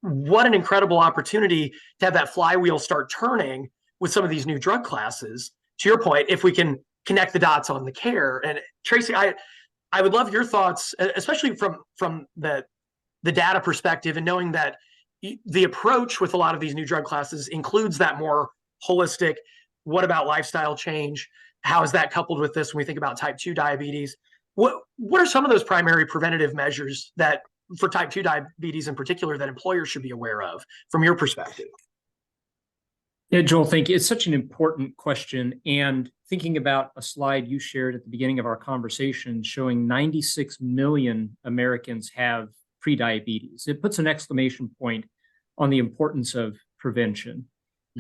What an incredible opportunity to have that flywheel start turning with some of these new drug classes. To your point, if we can connect the dots on the care. And Tracy, I would love your thoughts, especially from the data perspective, and knowing that the approach with a lot of these new drug classes includes that more holistic, what about lifestyle change? How is that coupled with this when we think about type 2 diabetes? What are some of those primary preventative measures that for type 2 diabetes in particular that employers should be aware of from your perspective? Yeah, Joel, thank you. It's such an important question. And thinking about a slide you shared at the beginning of our conversation showing 96 million Americans have prediabetes, it puts an exclamation point on the importance of prevention.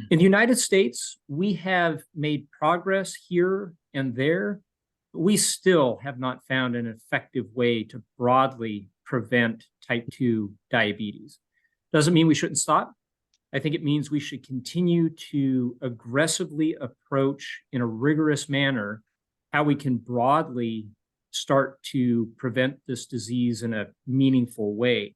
In the United States, we have made progress here and there, but we still have not found an effective way to broadly prevent type 2 diabetes. Doesn't mean we shouldn't stop. I think it means we should continue to aggressively approach in a rigorous manner how we can broadly start to prevent this disease in a meaningful way.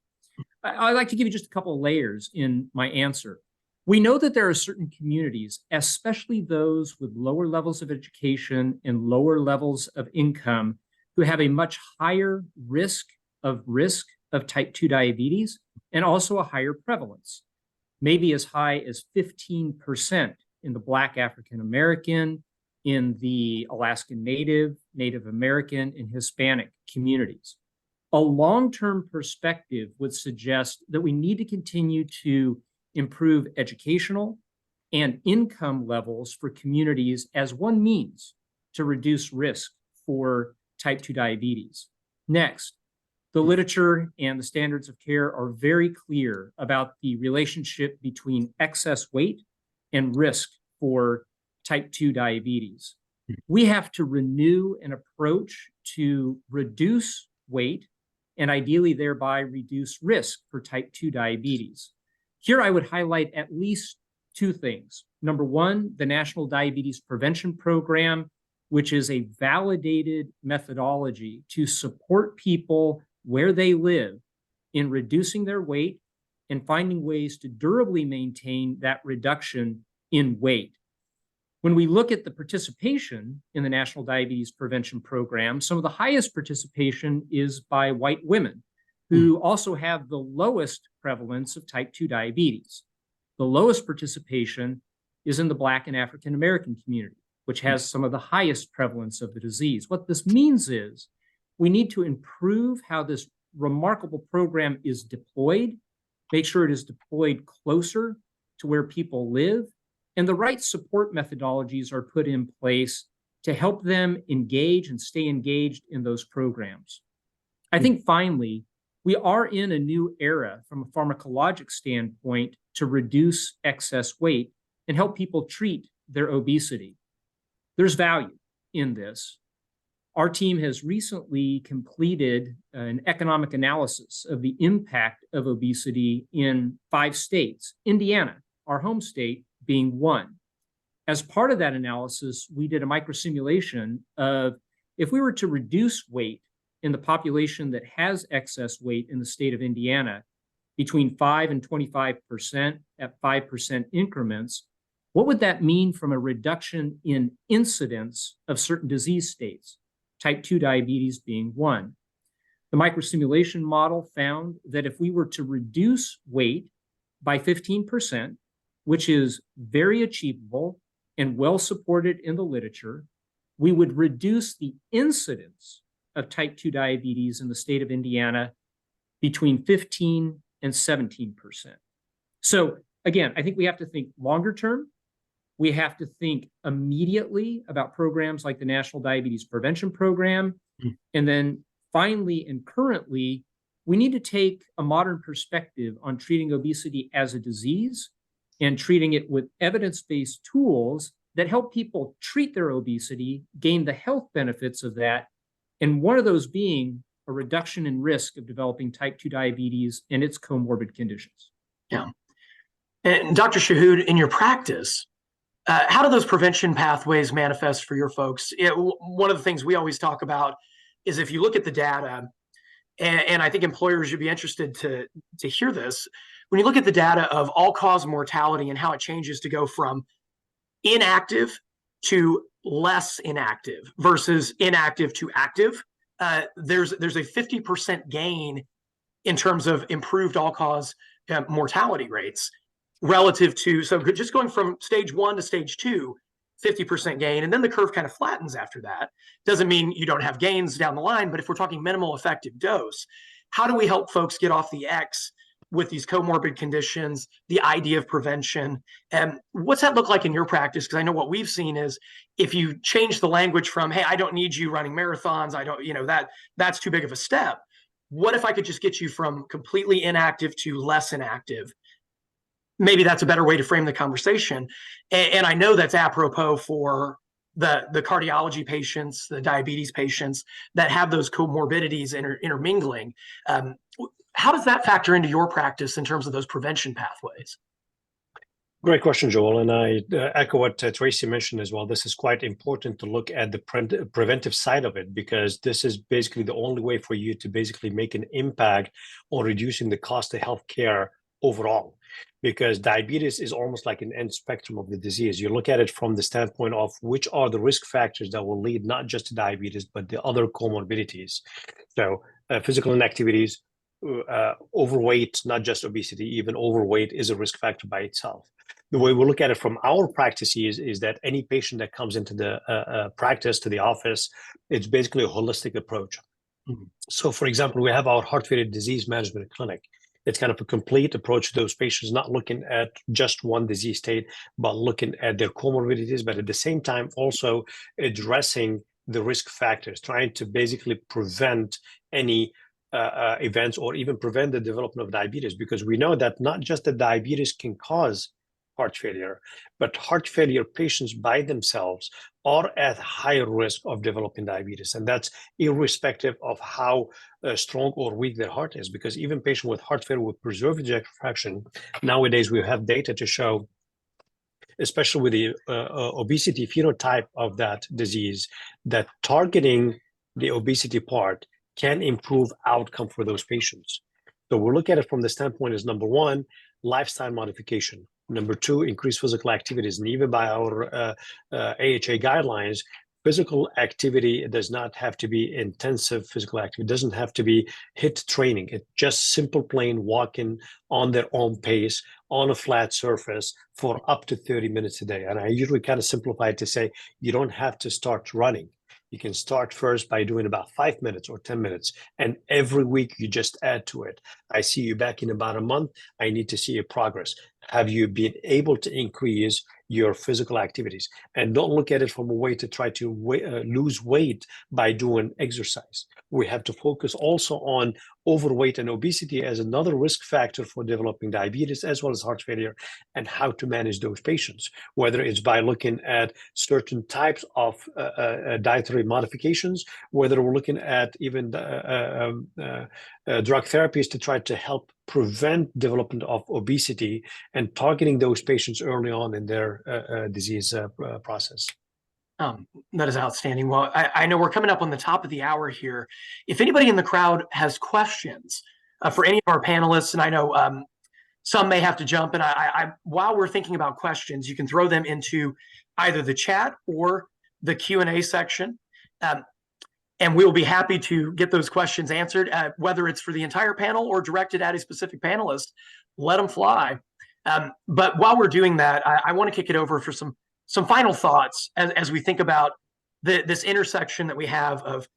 I'd like to give you just a couple of layers in my answer. We know that there are certain communities, especially those with lower levels of education and lower levels of income, who have a much higher risk of type 2 diabetes and also a higher prevalence, maybe as high as 15% in the Black African American, in the Alaskan Native, Native American, and Hispanic communities. A long-term perspective would suggest that we need to continue to improve educational and income levels for communities as one means to reduce risk for type 2 diabetes. Next, the literature and the standards of care are very clear about the relationship between excess weight and risk for type 2 diabetes. We have to renew an approach to reduce weight and ideally thereby reduce risk for type 2 diabetes. Here I would highlight at least two things. Number one, the National Diabetes Prevention Program, which is a validated methodology to support people where they live in reducing their weight and finding ways to durably maintain that reduction in weight. When we look at the participation in the National Diabetes Prevention Program, some of the highest participation is by white women who also have the lowest prevalence of type 2 diabetes. The lowest participation is in the Black and African American community, which has some of the highest prevalence of the disease. What this means is we need to improve how this remarkable program is deployed, make sure it is deployed closer to where people live, and the right support methodologies are put in place to help them engage and stay engaged in those programs. I think finally, we are in a new era from a pharmacologic standpoint to reduce excess weight and help people treat their obesity. There's value in this. Our team has recently completed an economic analysis of the impact of obesity in 5 states, Indiana, our home state, being one. As part of that analysis, we did a microsimulation of if we were to reduce weight in the population that has excess weight in the state of Indiana between 5 and 25% at 5% increments, what would that mean from a reduction in incidence of certain disease states, type 2 diabetes being one? The microsimulation model found that if we were to reduce weight by 15%, which is very achievable and well supported in the literature, we would reduce the incidence of type 2 diabetes in the state of Indiana between 15 and 17%. So again, I think we have to think longer term. We have to think immediately about programs like the National Diabetes Prevention Program. And then finally and currently, we need to take a modern perspective on treating obesity as a disease and treating it with evidence-based tools that help people treat their obesity, gain the health benefits of that, and one of those being a reduction in risk of developing type 2 diabetes and its comorbid conditions. Yeah. And Dr. Shahood, in your practice, how do those prevention pathways manifest for your folks? One of the things we always talk about is if you look at the data, and I think employers should be interested to hear this, when you look at the data of all-cause mortality and how it changes to go from inactive to less inactive versus inactive to active, there's a 50% gain in terms of improved all-cause mortality rates relative to, so just going from stage 1 to stage 2, 50% gain, and then the curve kind of flattens after that. Doesn't mean you don't have gains down the line, but if we're talking minimal effective dose, how do we help folks get off the X with these comorbid conditions, the idea of prevention? And what's that look like in your practice? Because I know what we've seen is if you change the language from, hey, I don't need you running marathons, I don't, that's too big of a step. What if I could just get you from completely inactive to less inactive? Maybe that's a better way to frame the conversation. And I know that's apropos for the cardiology patients, the diabetes patients that have those comorbidities intermingling. How does that factor into your practice in terms of those prevention pathways? Great question, Joel. And I echo what Tracy mentioned as well. This is quite important to look at the preventive side of it, because this is basically the only way for you to basically make an impact on reducing the cost of healthcare overall. Because diabetes is almost like an end spectrum of the disease. You look at it from the standpoint of which are the risk factors that will lead not just to diabetes, but the other comorbidities. So physical inactivities, overweight, not just obesity, even overweight is a risk factor by itself. The way we look at it from our practice is that any patient that comes into the practice, to the office, it's basically a holistic approach. Mm-hmm. So for example, we have our heart failure disease management clinic. It's kind of a complete approach to those patients, not looking at just one disease state, but looking at their comorbidities, but at the same time also addressing the risk factors, trying to basically prevent any events or even prevent the development of diabetes, because we know that not just the diabetes can cause heart failure, but heart failure patients by themselves are at higher risk of developing diabetes. And that's irrespective of how strong or weak their heart is, because even patients with heart failure with preserved ejection fraction, nowadays we have data to show, especially with the obesity phenotype of that disease, that targeting the obesity part can improve outcome for those patients. So we'll look at it from the standpoint is, number one, lifestyle modification. Number two, increased physical activities. And even by our AHA guidelines, physical activity does not have to be intensive physical activity. It doesn't have to be HIIT training. It's just simple, plain walking on their own pace on a flat surface for up to 30 minutes a day. And I usually kind of simplify it to say, you don't have to start running. You can start first by doing about 5 minutes or 10 minutes. And every week you just add to it. I see you back in about a month. I need to see your progress. Have you been able to increase your physical activities? And don't look at it from a way to try to lose weight by doing exercise. We have to focus also on overweight and obesity as another risk factor for developing diabetes as well as heart failure, and how to manage those patients, whether it's by looking at certain types of dietary modifications, whether we're looking at even drug therapies to try to help prevent development of obesity and targeting those patients early on in their disease process. That is outstanding. Well, I know we're coming up on the top of the hour here. If anybody in the crowd has questions for any of our panelists, and I know some may have to jump, and while we're thinking about questions, you can throw them into either the chat or the Q&A section. And we'll be happy to get those questions answered, whether it's for the entire panel or directed at a specific panelist. Let them fly. But while we're doing that, I want to kick it over for some final thoughts as we think about this intersection that we have of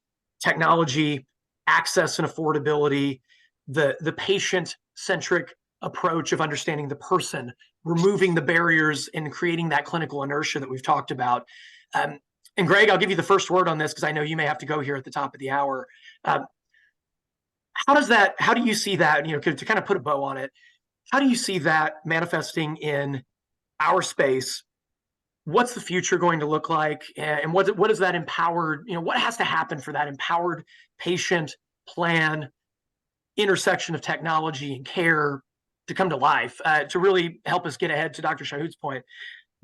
technology, access and affordability, the patient-centric approach of understanding the person, removing the barriers and creating that clinical inertia that we've talked about. And Greg, I'll give you the first word on this because I know you may have to go here at the top of the hour. How do you see that, to kind of put a bow on it, how do you see that manifesting in our space? What's the future going to look like? And what is that empowered, what has to happen for that empowered patient plan intersection of technology and care to come to life, to really help us get ahead, to Dr. Shahut's point,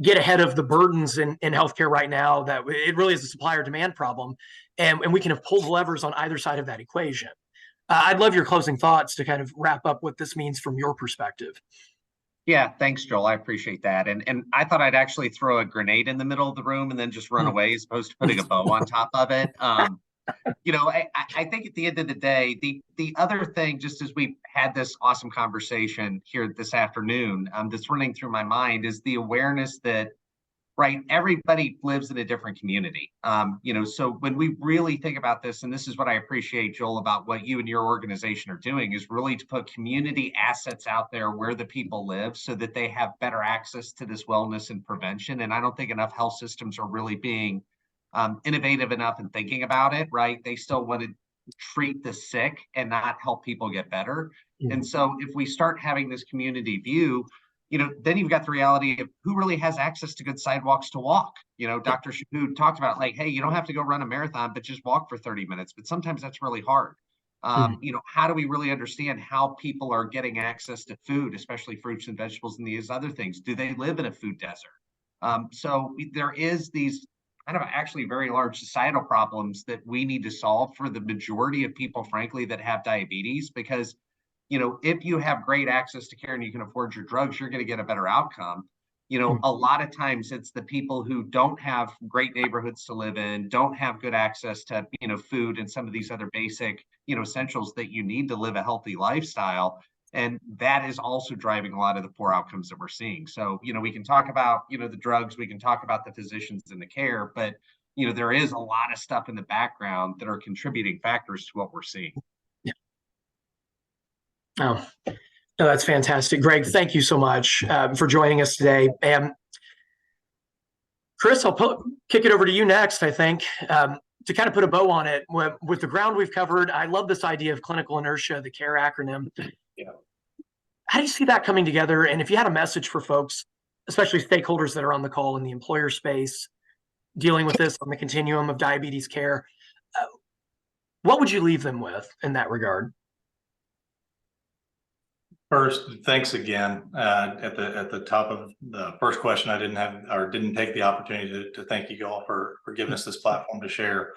get ahead of the burdens in healthcare right now, that it really is a supplier demand problem. And we can have pulled levers on either side of that equation. I'd love your closing thoughts to kind of wrap up what this means from your perspective. Yeah, thanks, Joel. I appreciate that. And I thought I'd actually throw a grenade in the middle of the room and then just run away as opposed to putting a bow on top of it. I think at the end of the day, the other thing, just as we've had this awesome conversation here this afternoon, that's running through my mind is the awareness that, right, everybody lives in a different community. So when we really think about this, and this is what I appreciate, Joel, about what you and your organization are doing, is really to put community assets out there where the people live so that they have better access to this wellness and prevention. And I don't think enough health systems are really being innovative enough in thinking about it, right? They still want to treat the sick and not help people get better. Mm-hmm. And so if we start having this community view, then you've got the reality of who really has access to good sidewalks to walk. Dr. Shahut talked about, like, hey, you don't have to go run a marathon, but just walk for 30 minutes. But sometimes that's really hard. How do we really understand how people are getting access to food, especially fruits and vegetables and these other things? Do they live in a food desert? So there is these kind of actually very large societal problems that we need to solve for the majority of people, frankly, that have diabetes, because if you have great access to care and you can afford your drugs, you're going to get a better outcome. A lot of times it's the people who don't have great neighborhoods to live in, don't have good access to, food and some of these other basic, essentials that you need to live a healthy lifestyle. And that is also driving a lot of the poor outcomes that we're seeing. So, we can talk about, the drugs, we can talk about the physicians and the care, but, there is a lot of stuff in the background that are contributing factors to what we're seeing. Yeah. Oh, no, that's fantastic. Greg, thank you so much for joining us today. And Chris, I'll kick it over to you next, I think, to kind of put a bow on it. With the ground we've covered, I love this idea of clinical inertia, the CARE acronym. Yeah. How do you see that coming together? And if you had a message for folks, especially stakeholders that are on the call in the employer space, dealing with this on the continuum of diabetes care, what would you leave them with in that regard? First, thanks again. At the top of the first question, I didn't take the opportunity to thank you all for giving us this platform to share.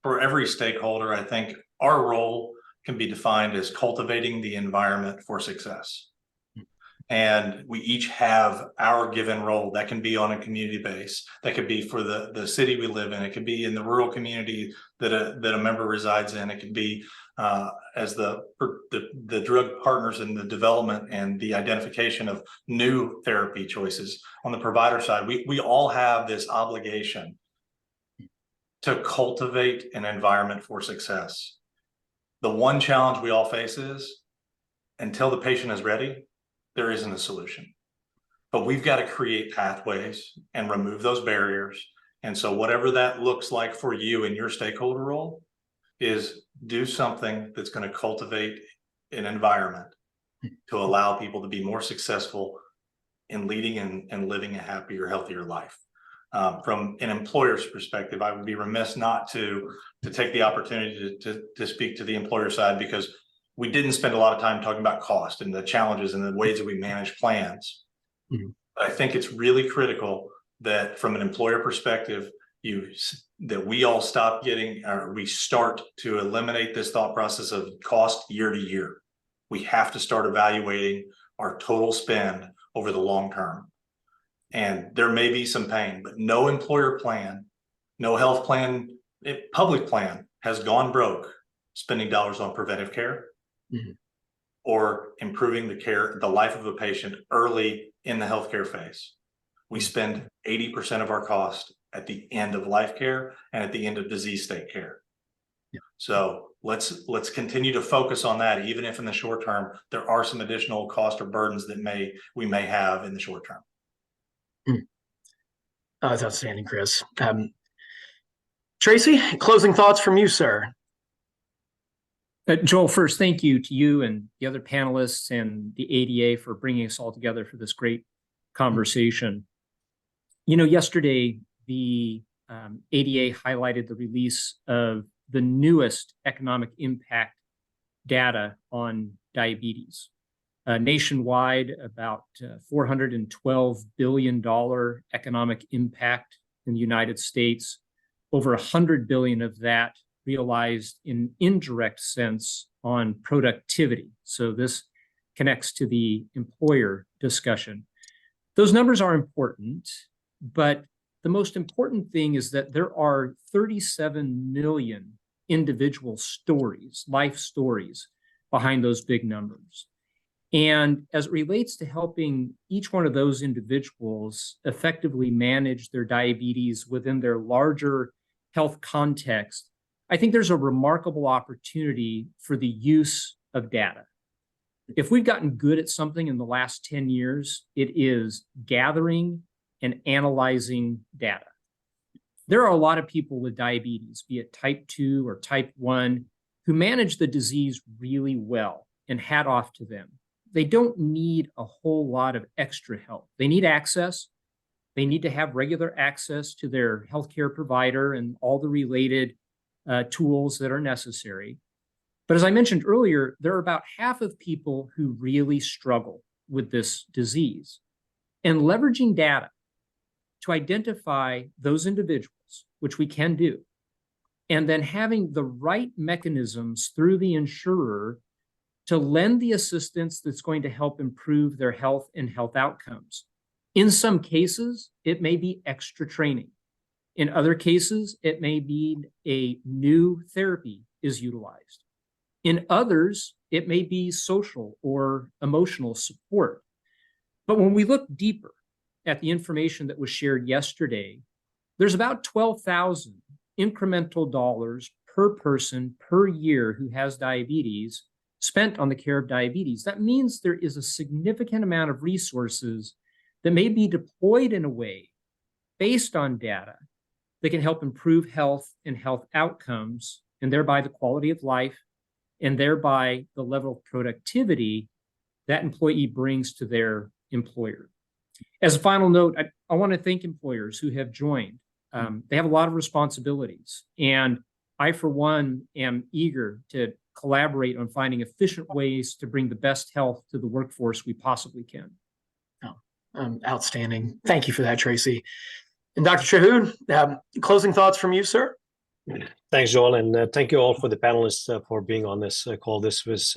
For every stakeholder, I think our role can be defined as cultivating the environment for success. And we each have our given role. That can be on a community base. That could be for the city we live in. It could be in the rural community that a member resides in. It could be as the drug partners in the development and the identification of new therapy choices. On the provider side, we all have this obligation to cultivate an environment for success. The one challenge we all face is, until the patient is ready, there isn't a solution. But we've got to create pathways and remove those barriers. And so whatever that looks like for you in your stakeholder role is do something that's going to cultivate an environment to allow people to be more successful in leading and living a happier, healthier life. From an employer's perspective, I would be remiss not to take the opportunity to speak to the employer side, because we didn't spend a lot of time talking about cost and the challenges and the ways that we manage plans. Mhm. I think it's really critical that from an employer perspective, that we all stop getting, or we start to eliminate this thought process of cost year to year. We have to start evaluating our total spend over the long term. And there may be some pain, but no employer plan, no health plan, public plan has gone broke spending dollars on preventive care Mhm. or improving the life of a patient early in the healthcare phase. We spend 80% of our cost at the end of life care and at the end of disease state care. Yeah. So let's continue to focus on that, even if in the short term there are some additional costs or burdens that we may have in the short term. That's outstanding, Chris. Tracy, closing thoughts from you, sir. Joel, first, thank you to you and the other panelists and the ADA for bringing us all together for this great conversation. You know, yesterday, the ADA highlighted the release of the newest economic impact data on diabetes. Nationwide, about $412 billion economic impact in the United States. Over $100 billion of that realized in indirect sense on productivity. So this connects to the employer discussion. Those numbers are important, but the most important thing is that there are 37 million individual stories, life stories behind those big numbers. And as it relates to helping each one of those individuals effectively manage their diabetes within their larger health context, I think there's a remarkable opportunity for the use of data. If we've gotten good at something in the last 10 years, it is gathering and analyzing data. There are a lot of people with diabetes, be it type 2 or type 1, who manage the disease really well, and hat off to them. They don't need a whole lot of extra help. They need access. They need to have regular access to their healthcare provider and all the related tools that are necessary. But as I mentioned earlier, there are about half of people who really struggle with this disease. And leveraging data to identify those individuals, which we can do, and then having the right mechanisms through the insurer to lend the assistance that's going to help improve their health and health outcomes. In some cases, it may be extra training. In other cases, it may be a new therapy is utilized. In others, it may be social or emotional support. But when we look deeper at the information that was shared yesterday, there's about 12,000 incremental dollars per person per year who has diabetes spent on the care of diabetes. That means there is a significant amount of resources that may be deployed in a way based on data that can help improve health and health outcomes, and thereby the quality of life, and thereby the level of productivity that employee brings to their employer. As a final note, I want to thank employers who have joined. They have a lot of responsibilities, and I, for one, am eager to collaborate on finding efficient ways to bring the best health to the workforce we possibly can. Outstanding. Thank you for that, Tracy. And Dr. Shahood, closing thoughts from you, sir? Thanks, Joel, and thank you all for the panelists for being on this call. This was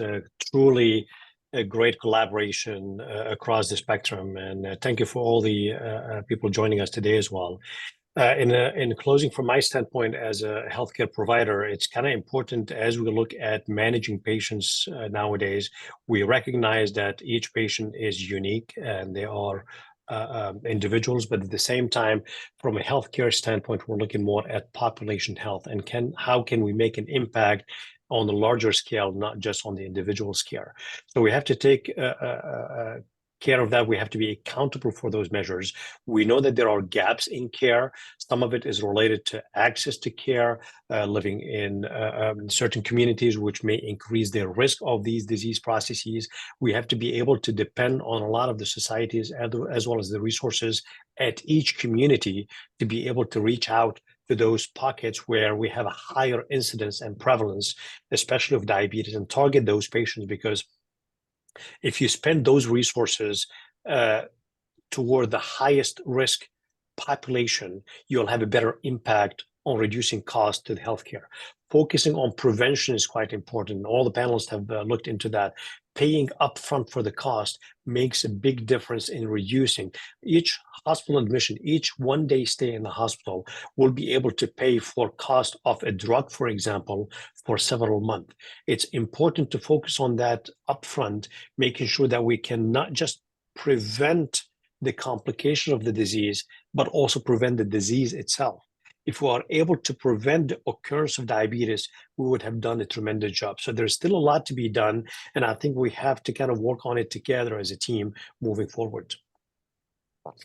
truly a great collaboration across the spectrum, and thank you for all the people joining us today as well. In closing, from my standpoint as a healthcare provider, it's kind of important as we look at managing patients nowadays. We recognize that each patient is unique and they are individuals, but at the same time, from a healthcare standpoint, we're looking more at population health and how can we make an impact on the larger scale, not just on the individual scale. So we have to take care of that. We have to be accountable for those measures. We know that there are gaps in care. Some of it is related to access to care, living in certain communities, which may increase their risk of these disease processes. We have to be able to depend on a lot of the societies as well as the resources at each community to be able to reach out to those pockets where we have a higher incidence and prevalence, especially of diabetes, and target those patients, because if you spend those resources toward the highest risk population, you'll have a better impact on reducing cost to the healthcare. Focusing on prevention is quite important. All the panelists have looked into that. Paying upfront for the cost makes a big difference in reducing each hospital admission. Each one-day stay in the hospital will be able to pay for cost of a drug, for example, for several months. It's important to focus on that upfront, making sure that we can not just prevent the complication of the disease, but also prevent the disease itself. If we are able to prevent the occurrence of diabetes, we would have done a tremendous job. So there's still a lot to be done, and I think we have to kind of work on it together as a team moving forward.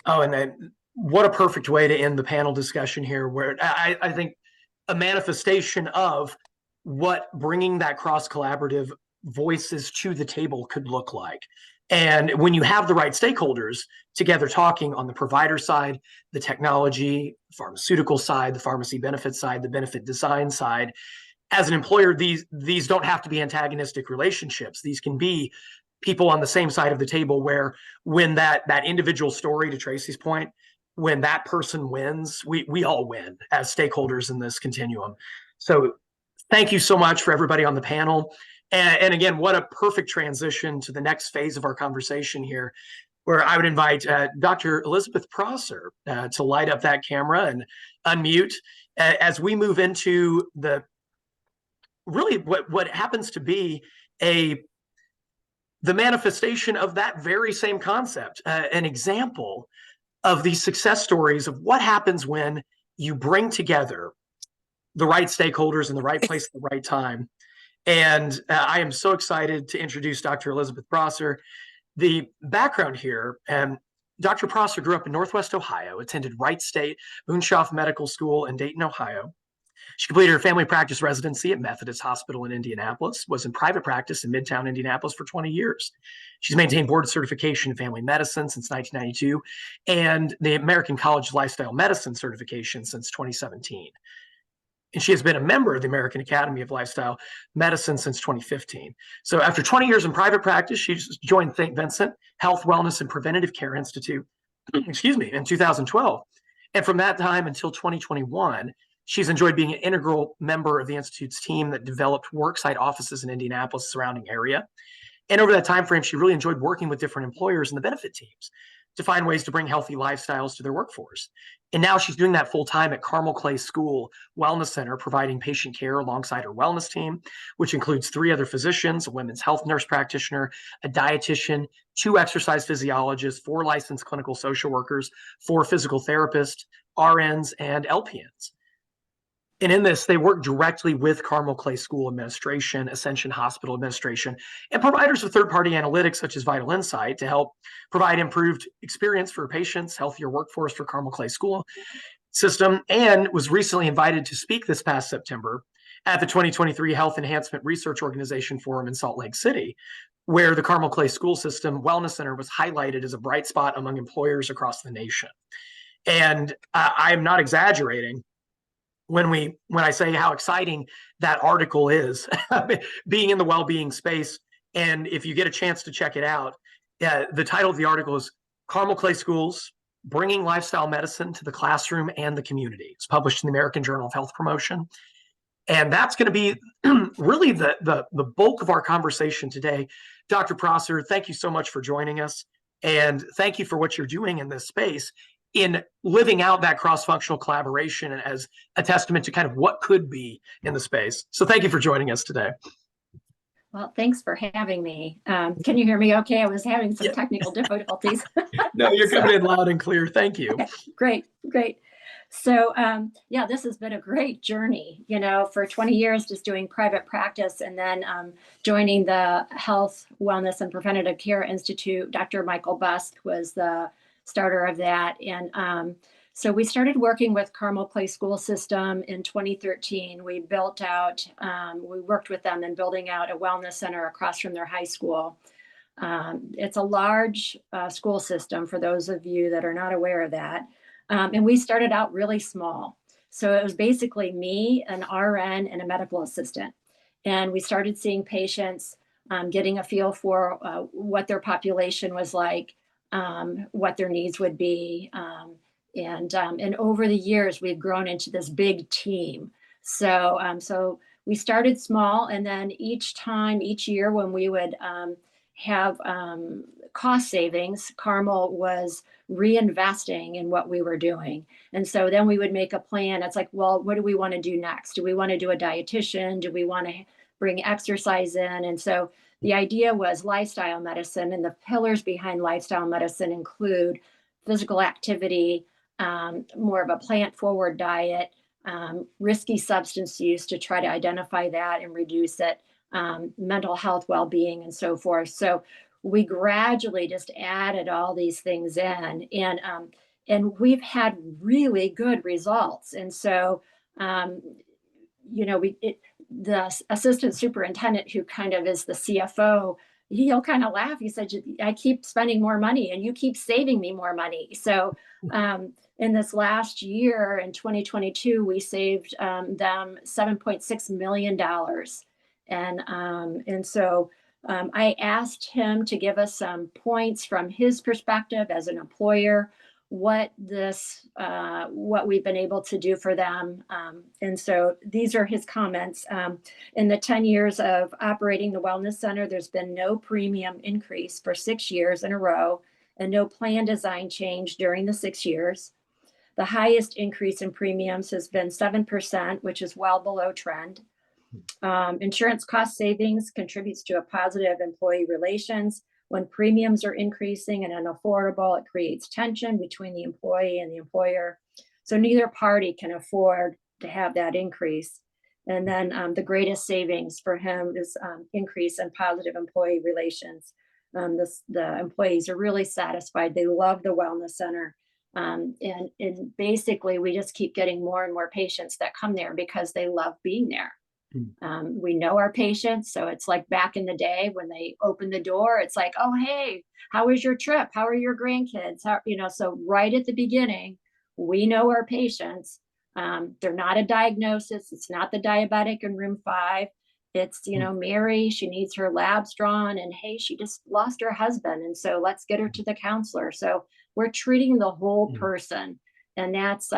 Oh, and then what a perfect way to end the panel discussion here, where I think a manifestation of what bringing that cross-collaborative voices to the table could look like. And when you have the right stakeholders together talking on the provider side, the technology, pharmaceutical side, the pharmacy benefit side, the benefit design side, as an employer, these don't have to be antagonistic relationships. These can be people on the same side of the table, where when that individual story, to Tracy's point, when that person wins, we all win as stakeholders in this continuum. So thank you so much for everybody on the panel. And again, what a perfect transition to the next phase of our conversation here, where I would invite Dr. Elizabeth Prosser to light up that camera and unmute as we move into the really what happens to be the manifestation of that very same concept, an example of these success stories of what happens when you bring together the right stakeholders in the right place at the right time. And I am so excited to introduce Dr. Elizabeth Prosser. The background here, Dr. Prosser grew up in Northwest Ohio, attended Wright State Moonshoff Medical School in Dayton, Ohio. She completed her family practice residency at Methodist Hospital in Indianapolis, was in private practice in Midtown Indianapolis for 20 years. She's maintained board certification in family medicine since 1992 and the American College of Lifestyle Medicine certification since 2017. And she has been a member of the American Academy of Lifestyle Medicine since 2015. So after 20 years in private practice, she joined St. Vincent Health, Wellness, and Preventative Care Institute, in 2012. And from that time until 2021, she's enjoyed being an integral member of the Institute's team that developed worksite offices in Indianapolis surrounding area. And over that time frame, she really enjoyed working with different employers and the benefit teams to find ways to bring healthy lifestyles to their workforce. And now she's doing that full time at Carmel Clay School Wellness Center, providing patient care alongside her wellness team, which includes 3 other physicians, a women's health nurse practitioner, a dietitian, 2 exercise physiologists, 4 licensed clinical social workers, 4 physical therapists, RNs, and LPNs. And in this, they work directly with Carmel Clay School Administration, Ascension Hospital Administration, and providers of third-party analytics such as Vital Insight to help provide improved experience for patients, healthier workforce for Carmel Clay School system, and was recently invited to speak this past September at the 2023 Health Enhancement Research Organization Forum in Salt Lake City, where the Carmel Clay School System Wellness Center was highlighted as a bright spot among employers across the nation. And I am not exaggerating when I say how exciting that article is, being in the well-being space. And if you get a chance to check it out, the title of the article is Carmel Clay Schools, Bringing Lifestyle Medicine to the Classroom and the Community. It's published in the American Journal of Health Promotion. And that's going to be really the bulk of our conversation today. Dr. Prosser, thank you so much for joining us. And thank you for what you're doing in this space in living out that cross-functional collaboration as a testament to kind of what could be in the space. So thank you for joining us today. Well, thanks for having me. Can you hear me okay? I was having some technical difficulties. No, you're coming in loud and clear. Thank you. Okay, great. So yeah, this has been a great journey, for 20 years just doing private practice, and then joining the Health, Wellness, and Preventative Care Institute. Dr. Michael Busk was the starter of that. And so we started working with Carmel Clay School System in 2013. We we worked with them in building out a wellness center across from their high school. It's a large school system, for those of you that are not aware of that. And we started out really small. So it was basically me, an RN, and a medical assistant. And we started seeing patients, getting a feel for what their population was like, what their needs would be. And over the years, we've grown into this big team. So we started small, and then each year when we would have cost savings, Carmel was reinvesting in what we were doing. And so then we would make a plan. It's like, well, what do we want to do next? Do we want to do a dietitian? Do we want to bring exercise in? And so the idea was lifestyle medicine, and the pillars behind lifestyle medicine include physical activity, more of a plant-forward diet, risky substance use to try to identify that and reduce it, mental health, well-being, and so forth. So we gradually just added all these things in, and we've had really good results. And so, the assistant superintendent, who kind of is the CFO, he'll kind of laugh. He said, I keep spending more money and you keep saving me more money. So in this last year, in 2022, we saved them $7.6 million. And so I asked him to give us some points from his perspective as an employer, what we've been able to do for them. And so these are his comments. In the 10 years of operating the Wellness Center, there's been no premium increase for 6 years in a row, and no plan design change during the 6 years. The highest increase in premiums has been 7%, which is well below trend. Insurance cost savings contributes to a positive employee relations. When premiums are increasing and unaffordable, it creates tension between the employee and the employer. So neither party can afford to have that increase. And then the greatest savings for him is increase in positive employee relations. The employees are really satisfied. They love the Wellness Center. And basically, we just keep getting more and more patients that come there because they love being there. We know our patients. So it's like back in the day when they open the door, it's like, oh, hey, how was your trip? How are your grandkids? So right at the beginning, we know our patients. They're not a diagnosis. It's not the diabetic in room 5. It's, Mary, she needs her labs drawn, and hey, she just lost her husband. And so let's get her to the counselor. So we're treating the whole person. And that's,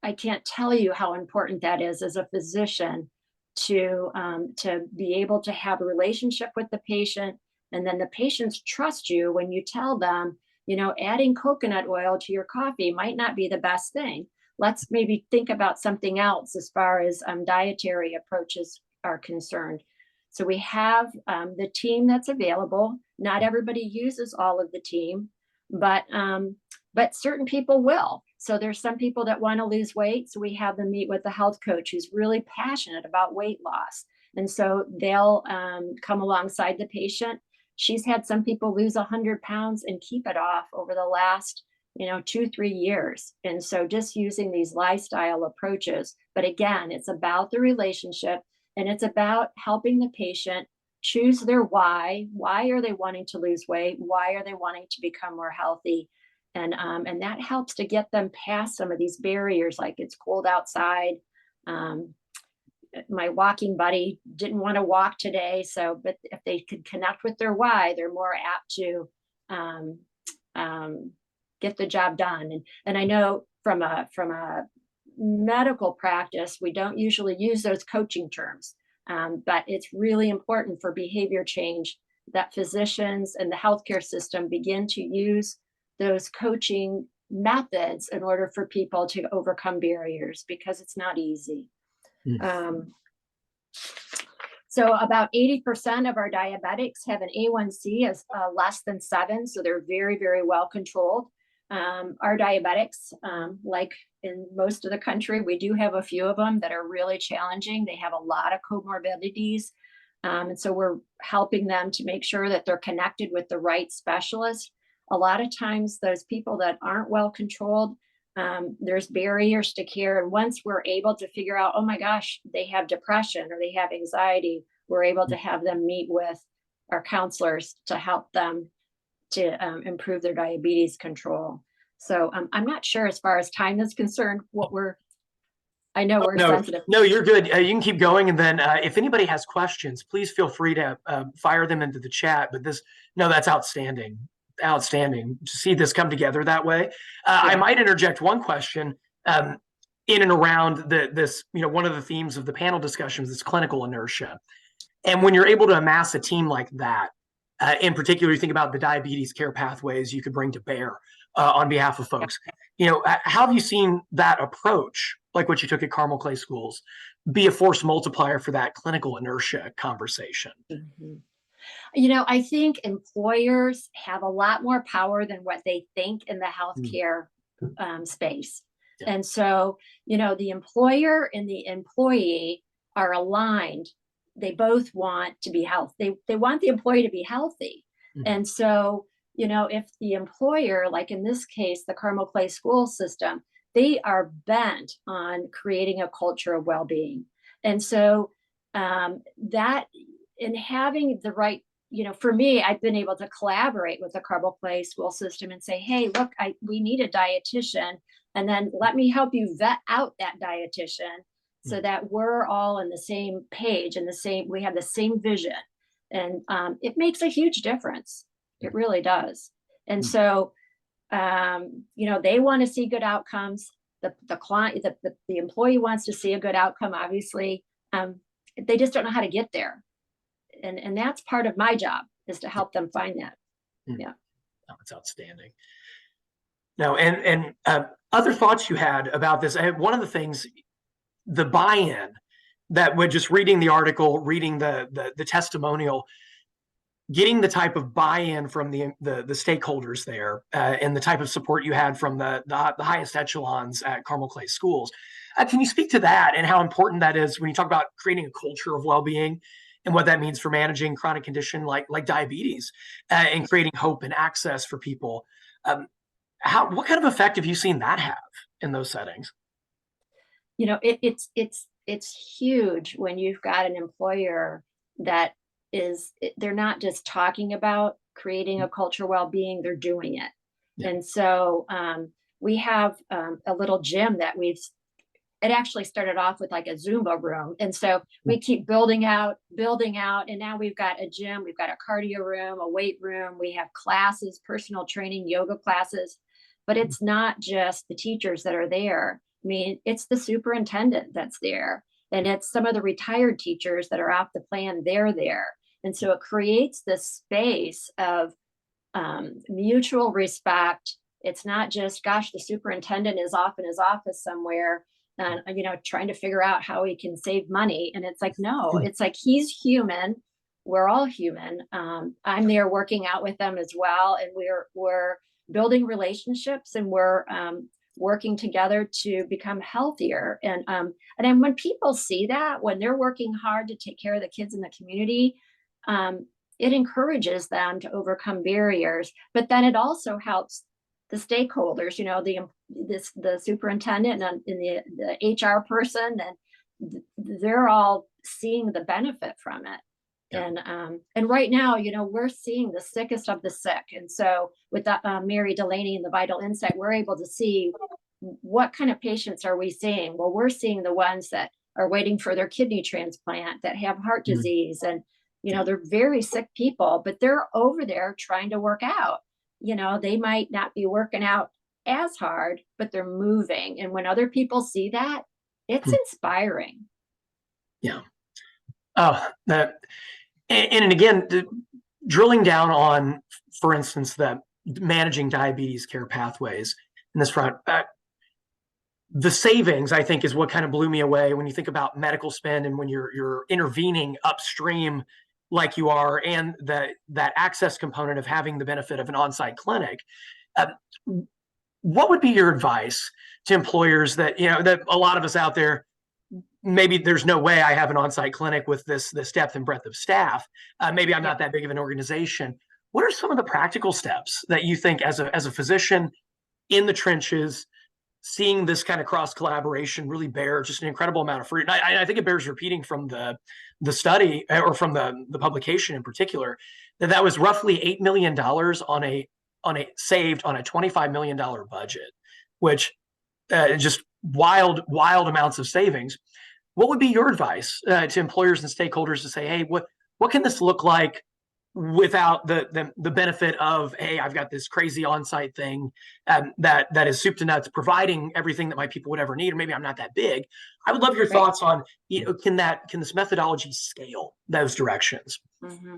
I can't tell you how important that is as a physician to be able to have a relationship with the patient, and then the patients trust you when you tell them, adding coconut oil to your coffee might not be the best thing. Let's maybe think about something else as far as dietary approaches are concerned. So we have the team that's available. Not everybody uses all of the team, but certain people will. So there's some people that want to lose weight. So we have them meet with the health coach who's really passionate about weight loss. And so they'll come alongside the patient. She's had some people lose 100 pounds and keep it off over the last 2-3 years. And so just using these lifestyle approaches. But again, it's about the relationship, and it's about helping the patient choose their why. Why are they wanting to lose weight? Why are they wanting to become more healthy? And that helps to get them past some of these barriers, like it's cold outside. My walking buddy didn't want to walk today. But if they could connect with their why, they're more apt to get the job done. And I know from a medical practice, we don't usually use those coaching terms, but it's really important for behavior change that physicians and the healthcare system begin to use those coaching methods in order for people to overcome barriers, because it's not easy. So about 80% of our diabetics have an A1C as less than 7, so they're very, very well controlled. Our diabetics, like in most of the country, we do have a few of them that are really challenging. They have a lot of comorbidities. And so we're helping them to make sure that they're connected with the right specialist. A lot of times those people that aren't well controlled, there's barriers to care. And once we're able to figure out, oh my gosh, they have depression or they have anxiety, we're able to have them meet with our counselors to help them to improve their diabetes control. So I'm not sure as far as time is concerned, I know we're No, sensitive. no, you're good. You can keep going. And then if anybody has questions, please feel free to fire them into the chat. But that's outstanding. Outstanding to see this come together that way. I might interject one question in and around this, one of the themes of the panel discussions is clinical inertia. And when you're able to amass a team like that, in particular, you think about the diabetes care pathways you could bring to bear on behalf of folks. How have you seen that approach, like what you took at Carmel Clay Schools, be a force multiplier for that clinical inertia conversation? Mm-hmm. I think employers have a lot more power than what they think in the healthcare space. Yeah. And so, the employer and the employee are aligned. They both want to be healthy. They want the employee to be healthy. Mm-hmm. And so, if the employer, like in this case, the Carmel Clay school system, they are bent on creating a culture of well-being. And so that in having the right, for me, I've been able to collaborate with the Carmel Clay school system and say, hey, look, we need a dietitian. And then let me help you vet out that dietitian so that we're all on the same page and we have the same vision. And it makes a huge difference. It really does. And so, they want to see good outcomes. The client, the employee wants to see a good outcome, obviously. They just don't know how to get there. And that's part of my job, is to help them find that. Yeah. Oh, that's outstanding. Now, and other thoughts you had about this. One of the things, the buy-in that with just reading the article, reading the testimonial, getting the type of buy-in from the stakeholders there, and the type of support you had from the highest echelons at Carmel Clay Schools. Can you speak to that and how important that is when you talk about creating a culture of well-being and what that means for managing chronic condition like diabetes, and creating hope and access for people? What kind of effect have you seen that have in those settings? It's huge when you've got an employer that they're not just talking about creating a culture of well-being, they're doing it. Yeah. And so we have a little gym that it actually started off with like a Zumba room. And so we keep building out. And now we've got a gym, we've got a cardio room, a weight room. We have classes, personal training, yoga classes, but it's not just the teachers that are there. I mean, it's the superintendent that's there. And it's some of the retired teachers that are off the plan, they're there. And so it creates this space of mutual respect. It's not just, gosh, the superintendent is off in his office somewhere and, trying to figure out how he can save money. And it's like, no, it's like, he's human. We're all human. I'm there working out with them as well. And we're building relationships, and we're working together to become healthier. And then when people see that, when they're working hard to take care of the kids in the community, it encourages them to overcome barriers. But then it also helps the stakeholders, the superintendent and the HR person, and they're all seeing the benefit from it. Yeah. And right now, we're seeing the sickest of the sick. And so with Mary Delaney and the Vital Insight, we're able to see what kind of patients are we seeing? Well, we're seeing the ones that are waiting for their kidney transplant, that have heart disease, and, they're very sick people, but they're over there trying to work out. They might not be working out as hard, but they're moving. And when other people see that, it's inspiring. Yeah. Oh, and again, drilling down on, for instance, the managing diabetes care pathways in this front, the savings, I think, is what kind of blew me away when you think about medical spend and when you're intervening upstream like you are, and that access component of having the benefit of an on-site clinic. What would be your advice to employers that a lot of us out there, maybe there's no way I have an on-site clinic with this depth and breadth of staff. Maybe I'm not that big of an organization. What are some of the practical steps that you think, as a physician in the trenches, seeing this kind of cross collaboration really bear just an incredible amount of fruit? And I think it bears repeating from the study, or from the publication in particular, that was roughly $8 million on a saved on a $25 million budget, which just wild amounts of savings. What would be your advice to employers and stakeholders to say, hey, what can this look like without the benefit of, hey, I've got this crazy on-site thing that is soup to nuts, providing everything that my people would ever need, or maybe I'm not that big. I would love your thoughts on, can this methodology scale those directions? Mm-hmm.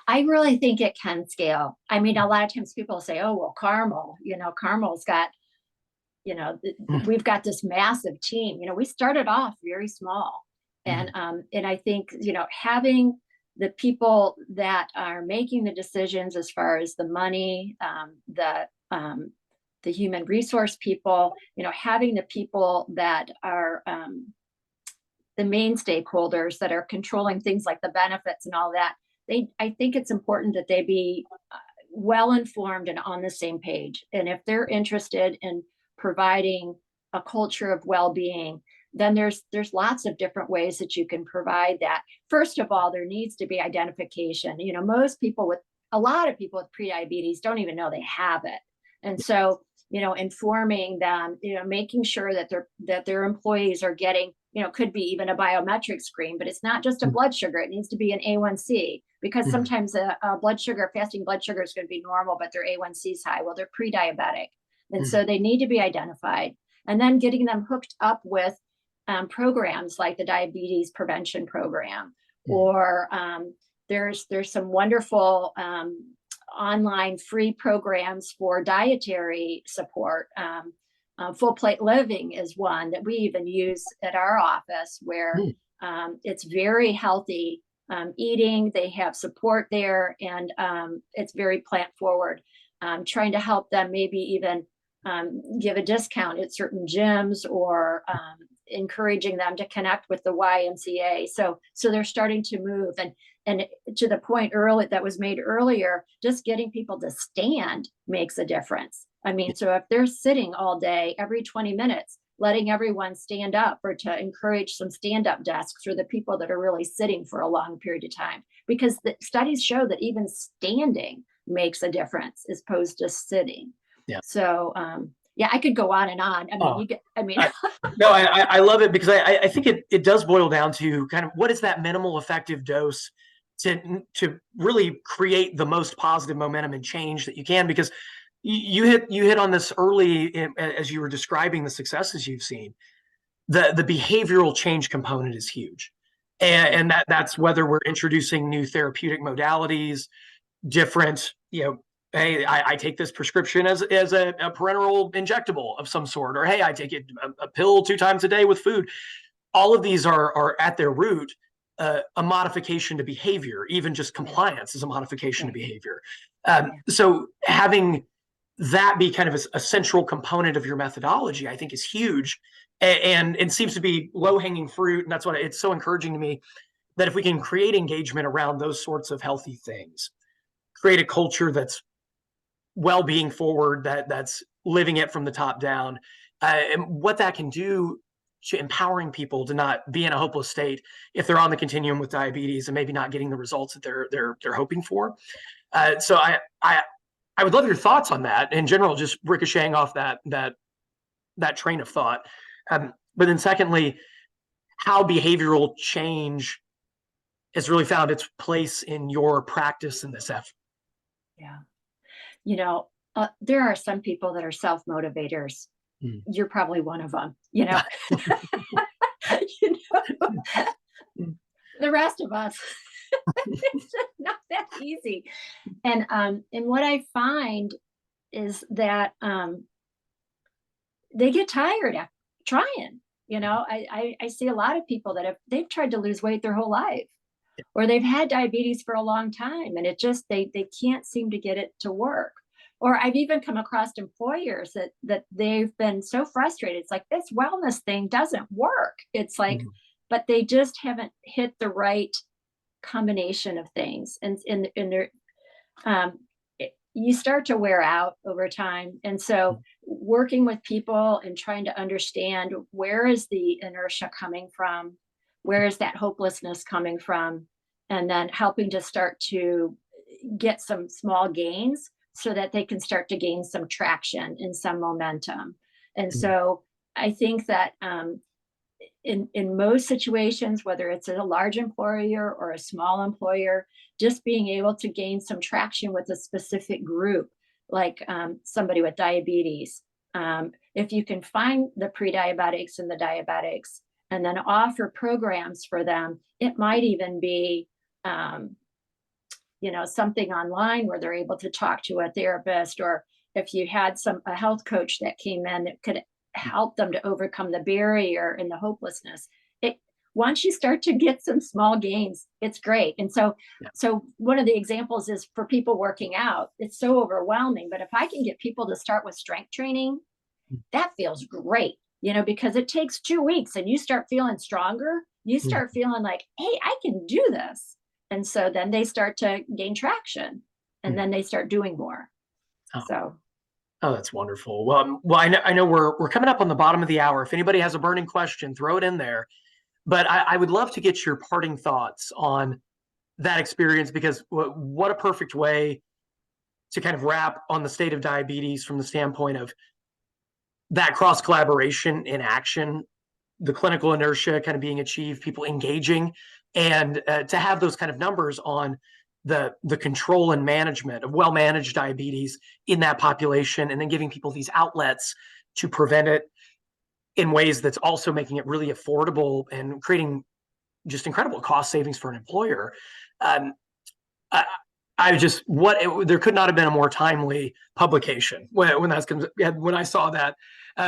I really think it can scale. I mean, a lot of times people say, oh, well, Carmel's got, we've got this massive team. We started off very small. And I think, having the people that are making the decisions as far as the money, the human resource people, having the people that are the main stakeholders that are controlling things like the benefits and all that, I think it's important that they be well informed and on the same page. And if they're interested in providing a culture of well-being, then there's lots of different ways that you can provide that. First of all, there needs to be identification. A lot of people with prediabetes don't even know they have it. And so, informing them, making sure that their employees are getting, could be even a biometric screen, but it's not just a blood sugar. It needs to be an A1C, because sometimes a fasting blood sugar is going to be normal, but their A1C is high. Well, they're pre-diabetic. And so they need to be identified, and then getting them hooked up with programs like the diabetes prevention program, or there's some wonderful online free programs for dietary support. Full Plate Living is one that we even use at our office, where it's very healthy eating. They have support there, and it's very plant forward. Trying to help them maybe even give a discount at certain gyms, or encouraging them to connect with the YMCA. So they're starting to move, and to the point that was made earlier, just getting people to stand makes a difference. I mean, so if they're sitting all day, every 20 minutes, letting everyone stand up, or to encourage some stand-up desks for the people that are really sitting for a long period of time, because the studies show that even standing makes a difference as opposed to sitting. Yeah. So, I could go on and on. No, I love it, because I think it does boil down to kind of what is that minimal effective dose to really create the most positive momentum and change that you can, because you hit on this early as you were describing the successes you've seen. The behavioral change component is huge, and that's whether we're introducing new therapeutic modalities, different, hey, I take this prescription as a parenteral injectable of some sort, or hey, I take a pill 2 times a day with food. All of these are at their root a modification to behavior. Even just compliance is a modification to behavior. So having that be kind of a central component of your methodology, I think, is huge, and seems to be low-hanging fruit. And that's what it's so encouraging to me, that if we can create engagement around those sorts of healthy things, create a culture that's well-being forward, that's living it from the top down, and what that can do to empowering people to not be in a hopeless state if they're on the continuum with diabetes and maybe not getting the results that they're hoping for. So I would love your thoughts on that in general, just ricocheting off that train of thought. But then secondly, how behavioral change has really found its place in your practice in this effort. Yeah. There are some people that are self-motivators. You're probably one of them, the rest of us, it's not that easy. And what I find is that they get tired after trying. I see a lot of people that they've tried to lose weight their whole life, or they've had diabetes for a long time, and it just they can't seem to get it to work. Or I've even come across employers that they've been so frustrated. It's like, this wellness thing doesn't work. It's like, but they just haven't hit the right combination of things, and they're you start to wear out over time. And so working with people and trying to understand, where is the inertia coming from? Where is that hopelessness coming from? And then helping to start to get some small gains so that they can start to gain some traction and some momentum. And so I think that in most situations, whether it's at a large employer or a small employer, just being able to gain some traction with a specific group, like somebody with diabetes, if you can find the pre-diabetics and the diabetics and then offer programs for them, it might even be something online where they're able to talk to a therapist, or if you had a health coach that came in that could help them to overcome the barrier and the hopelessness. Once you start to get some small gains, it's great. And so one of the examples is for people working out, it's so overwhelming, but if I can get people to start with strength training, that feels great, because it takes 2 weeks and you start feeling stronger, you start feeling like, hey, I can do this. And so then they start to gain traction, and then they start doing more. Oh, that's wonderful. Well, I know we're coming up on the bottom of the hour. If anybody has a burning question, throw it in there. But I would love to get your parting thoughts on that experience, because what a perfect way to kind of wrap on the state of diabetes from the standpoint of that cross collaboration in action, the clinical inertia kind of being achieved, people engaging, and to have those kind of numbers on the control and management of well-managed diabetes in that population, and then giving people these outlets to prevent it in ways that's also making it really affordable and creating just incredible cost savings for an employer. There could not have been a more timely publication when I saw that.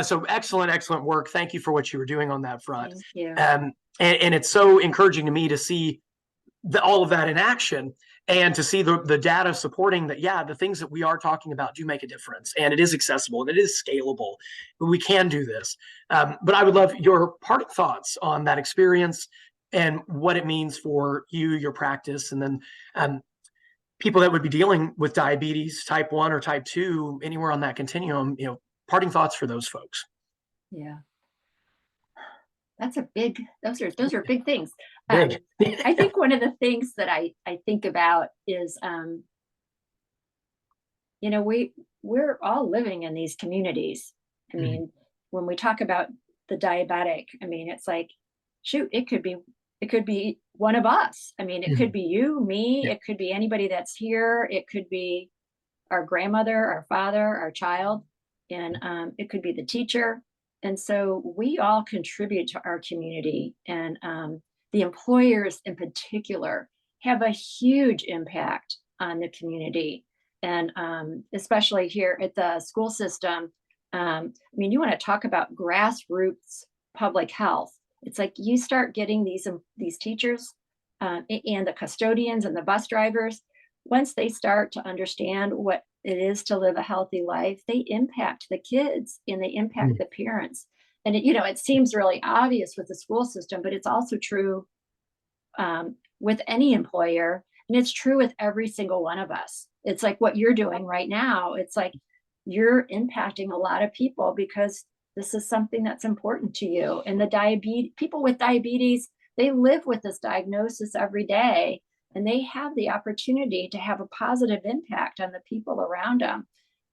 So excellent work. Thank you for what you were doing on that front. Thank you. And it's so encouraging to me to see all of that in action, and to see the data supporting that, the things that we are talking about do make a difference, and it is accessible and it is scalable. We can do this. But I would love your parting thoughts on that experience and what it means for you, your practice, and then people that would be dealing with diabetes, type 1 or type 2, anywhere on that continuum, parting thoughts for those folks. Yeah. Those are big things. Big. I think one of the things that I think about is, we're all living in these communities. I mean, when we talk about the diabetic, I mean, it's like, shoot, it could be one of us. I mean, it could be you, me, it could be anybody that's here. It could be our grandmother, our father, our child, and it could be the teacher. And so we all contribute to our community, and the employers in particular have a huge impact on the community. And especially here at the school system, you want to talk about grassroots public health. It's like you start getting these teachers and the custodians and the bus drivers, once they start to understand what it is to live a healthy life, they impact the kids and they impact the parents. And it seems really obvious with the school system, but it's also true with any employer, and it's true with every single one of us. It's like what you're doing right now. It's like you're impacting a lot of people because this is something that's important to you. And people with diabetes, they live with this diagnosis every day, and they have the opportunity to have a positive impact on the people around them.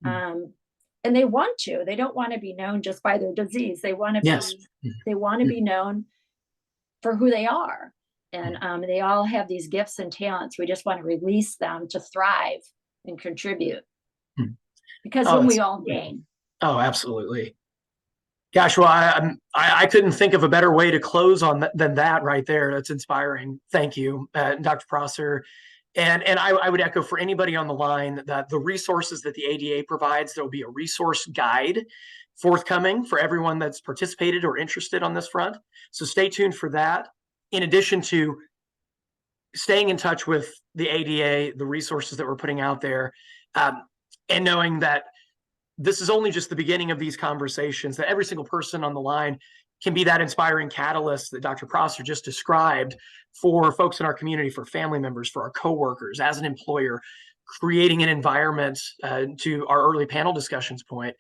And they don't want to be known just by their disease. They want to be known for who they are. And they all have these gifts and talents. We just want to release them to thrive and contribute, because then we all gain. Oh, absolutely. Gosh, well, I couldn't think of a better way to close on than that right there. That's inspiring. Thank you, Dr. Prosser. And I would echo for anybody on the line that the resources that the ADA provides, there'll be a resource guide forthcoming for everyone that's participated or interested on this front. So stay tuned for that. In addition to staying in touch with the ADA, the resources that we're putting out there, and knowing that this is only just the beginning of these conversations, that every single person on the line can be that inspiring catalyst that Dr. Prosser just described for folks in our community, for family members, for our coworkers, as an employer, creating an environment, to our early panel discussions point,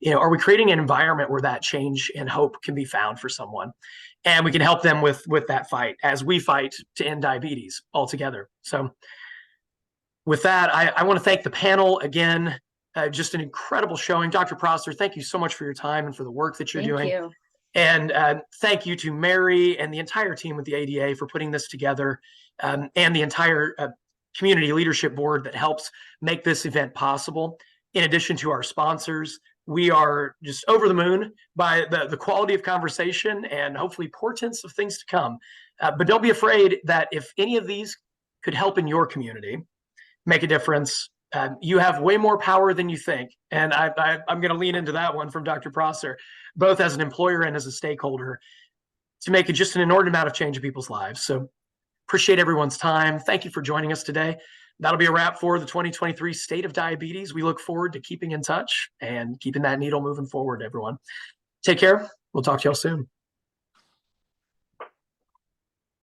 are we creating an environment where that change and hope can be found for someone? And we can help them with that fight as we fight to end diabetes altogether. So with that, I want to thank the panel again. Just an incredible showing. Dr. Prosser, thank you so much for your time and for the work that you're Thank doing. you. And thank you to Mary and the entire team with the ADA for putting this together, and the entire community leadership board that helps make this event possible. In addition to our sponsors, we are just over the moon by the quality of conversation and hopefully portents of things to come. But don't be afraid that if any of these could help in your community, make a difference, you have way more power than you think. And I'm going to lean into that one from Dr. Prosser, both as an employer and as a stakeholder, to make it just an inordinate amount of change in people's lives. So appreciate everyone's time. Thank you for joining us today. That'll be a wrap for the 2023 State of Diabetes. We look forward to keeping in touch and keeping that needle moving forward, everyone. Take care. We'll talk to y'all soon.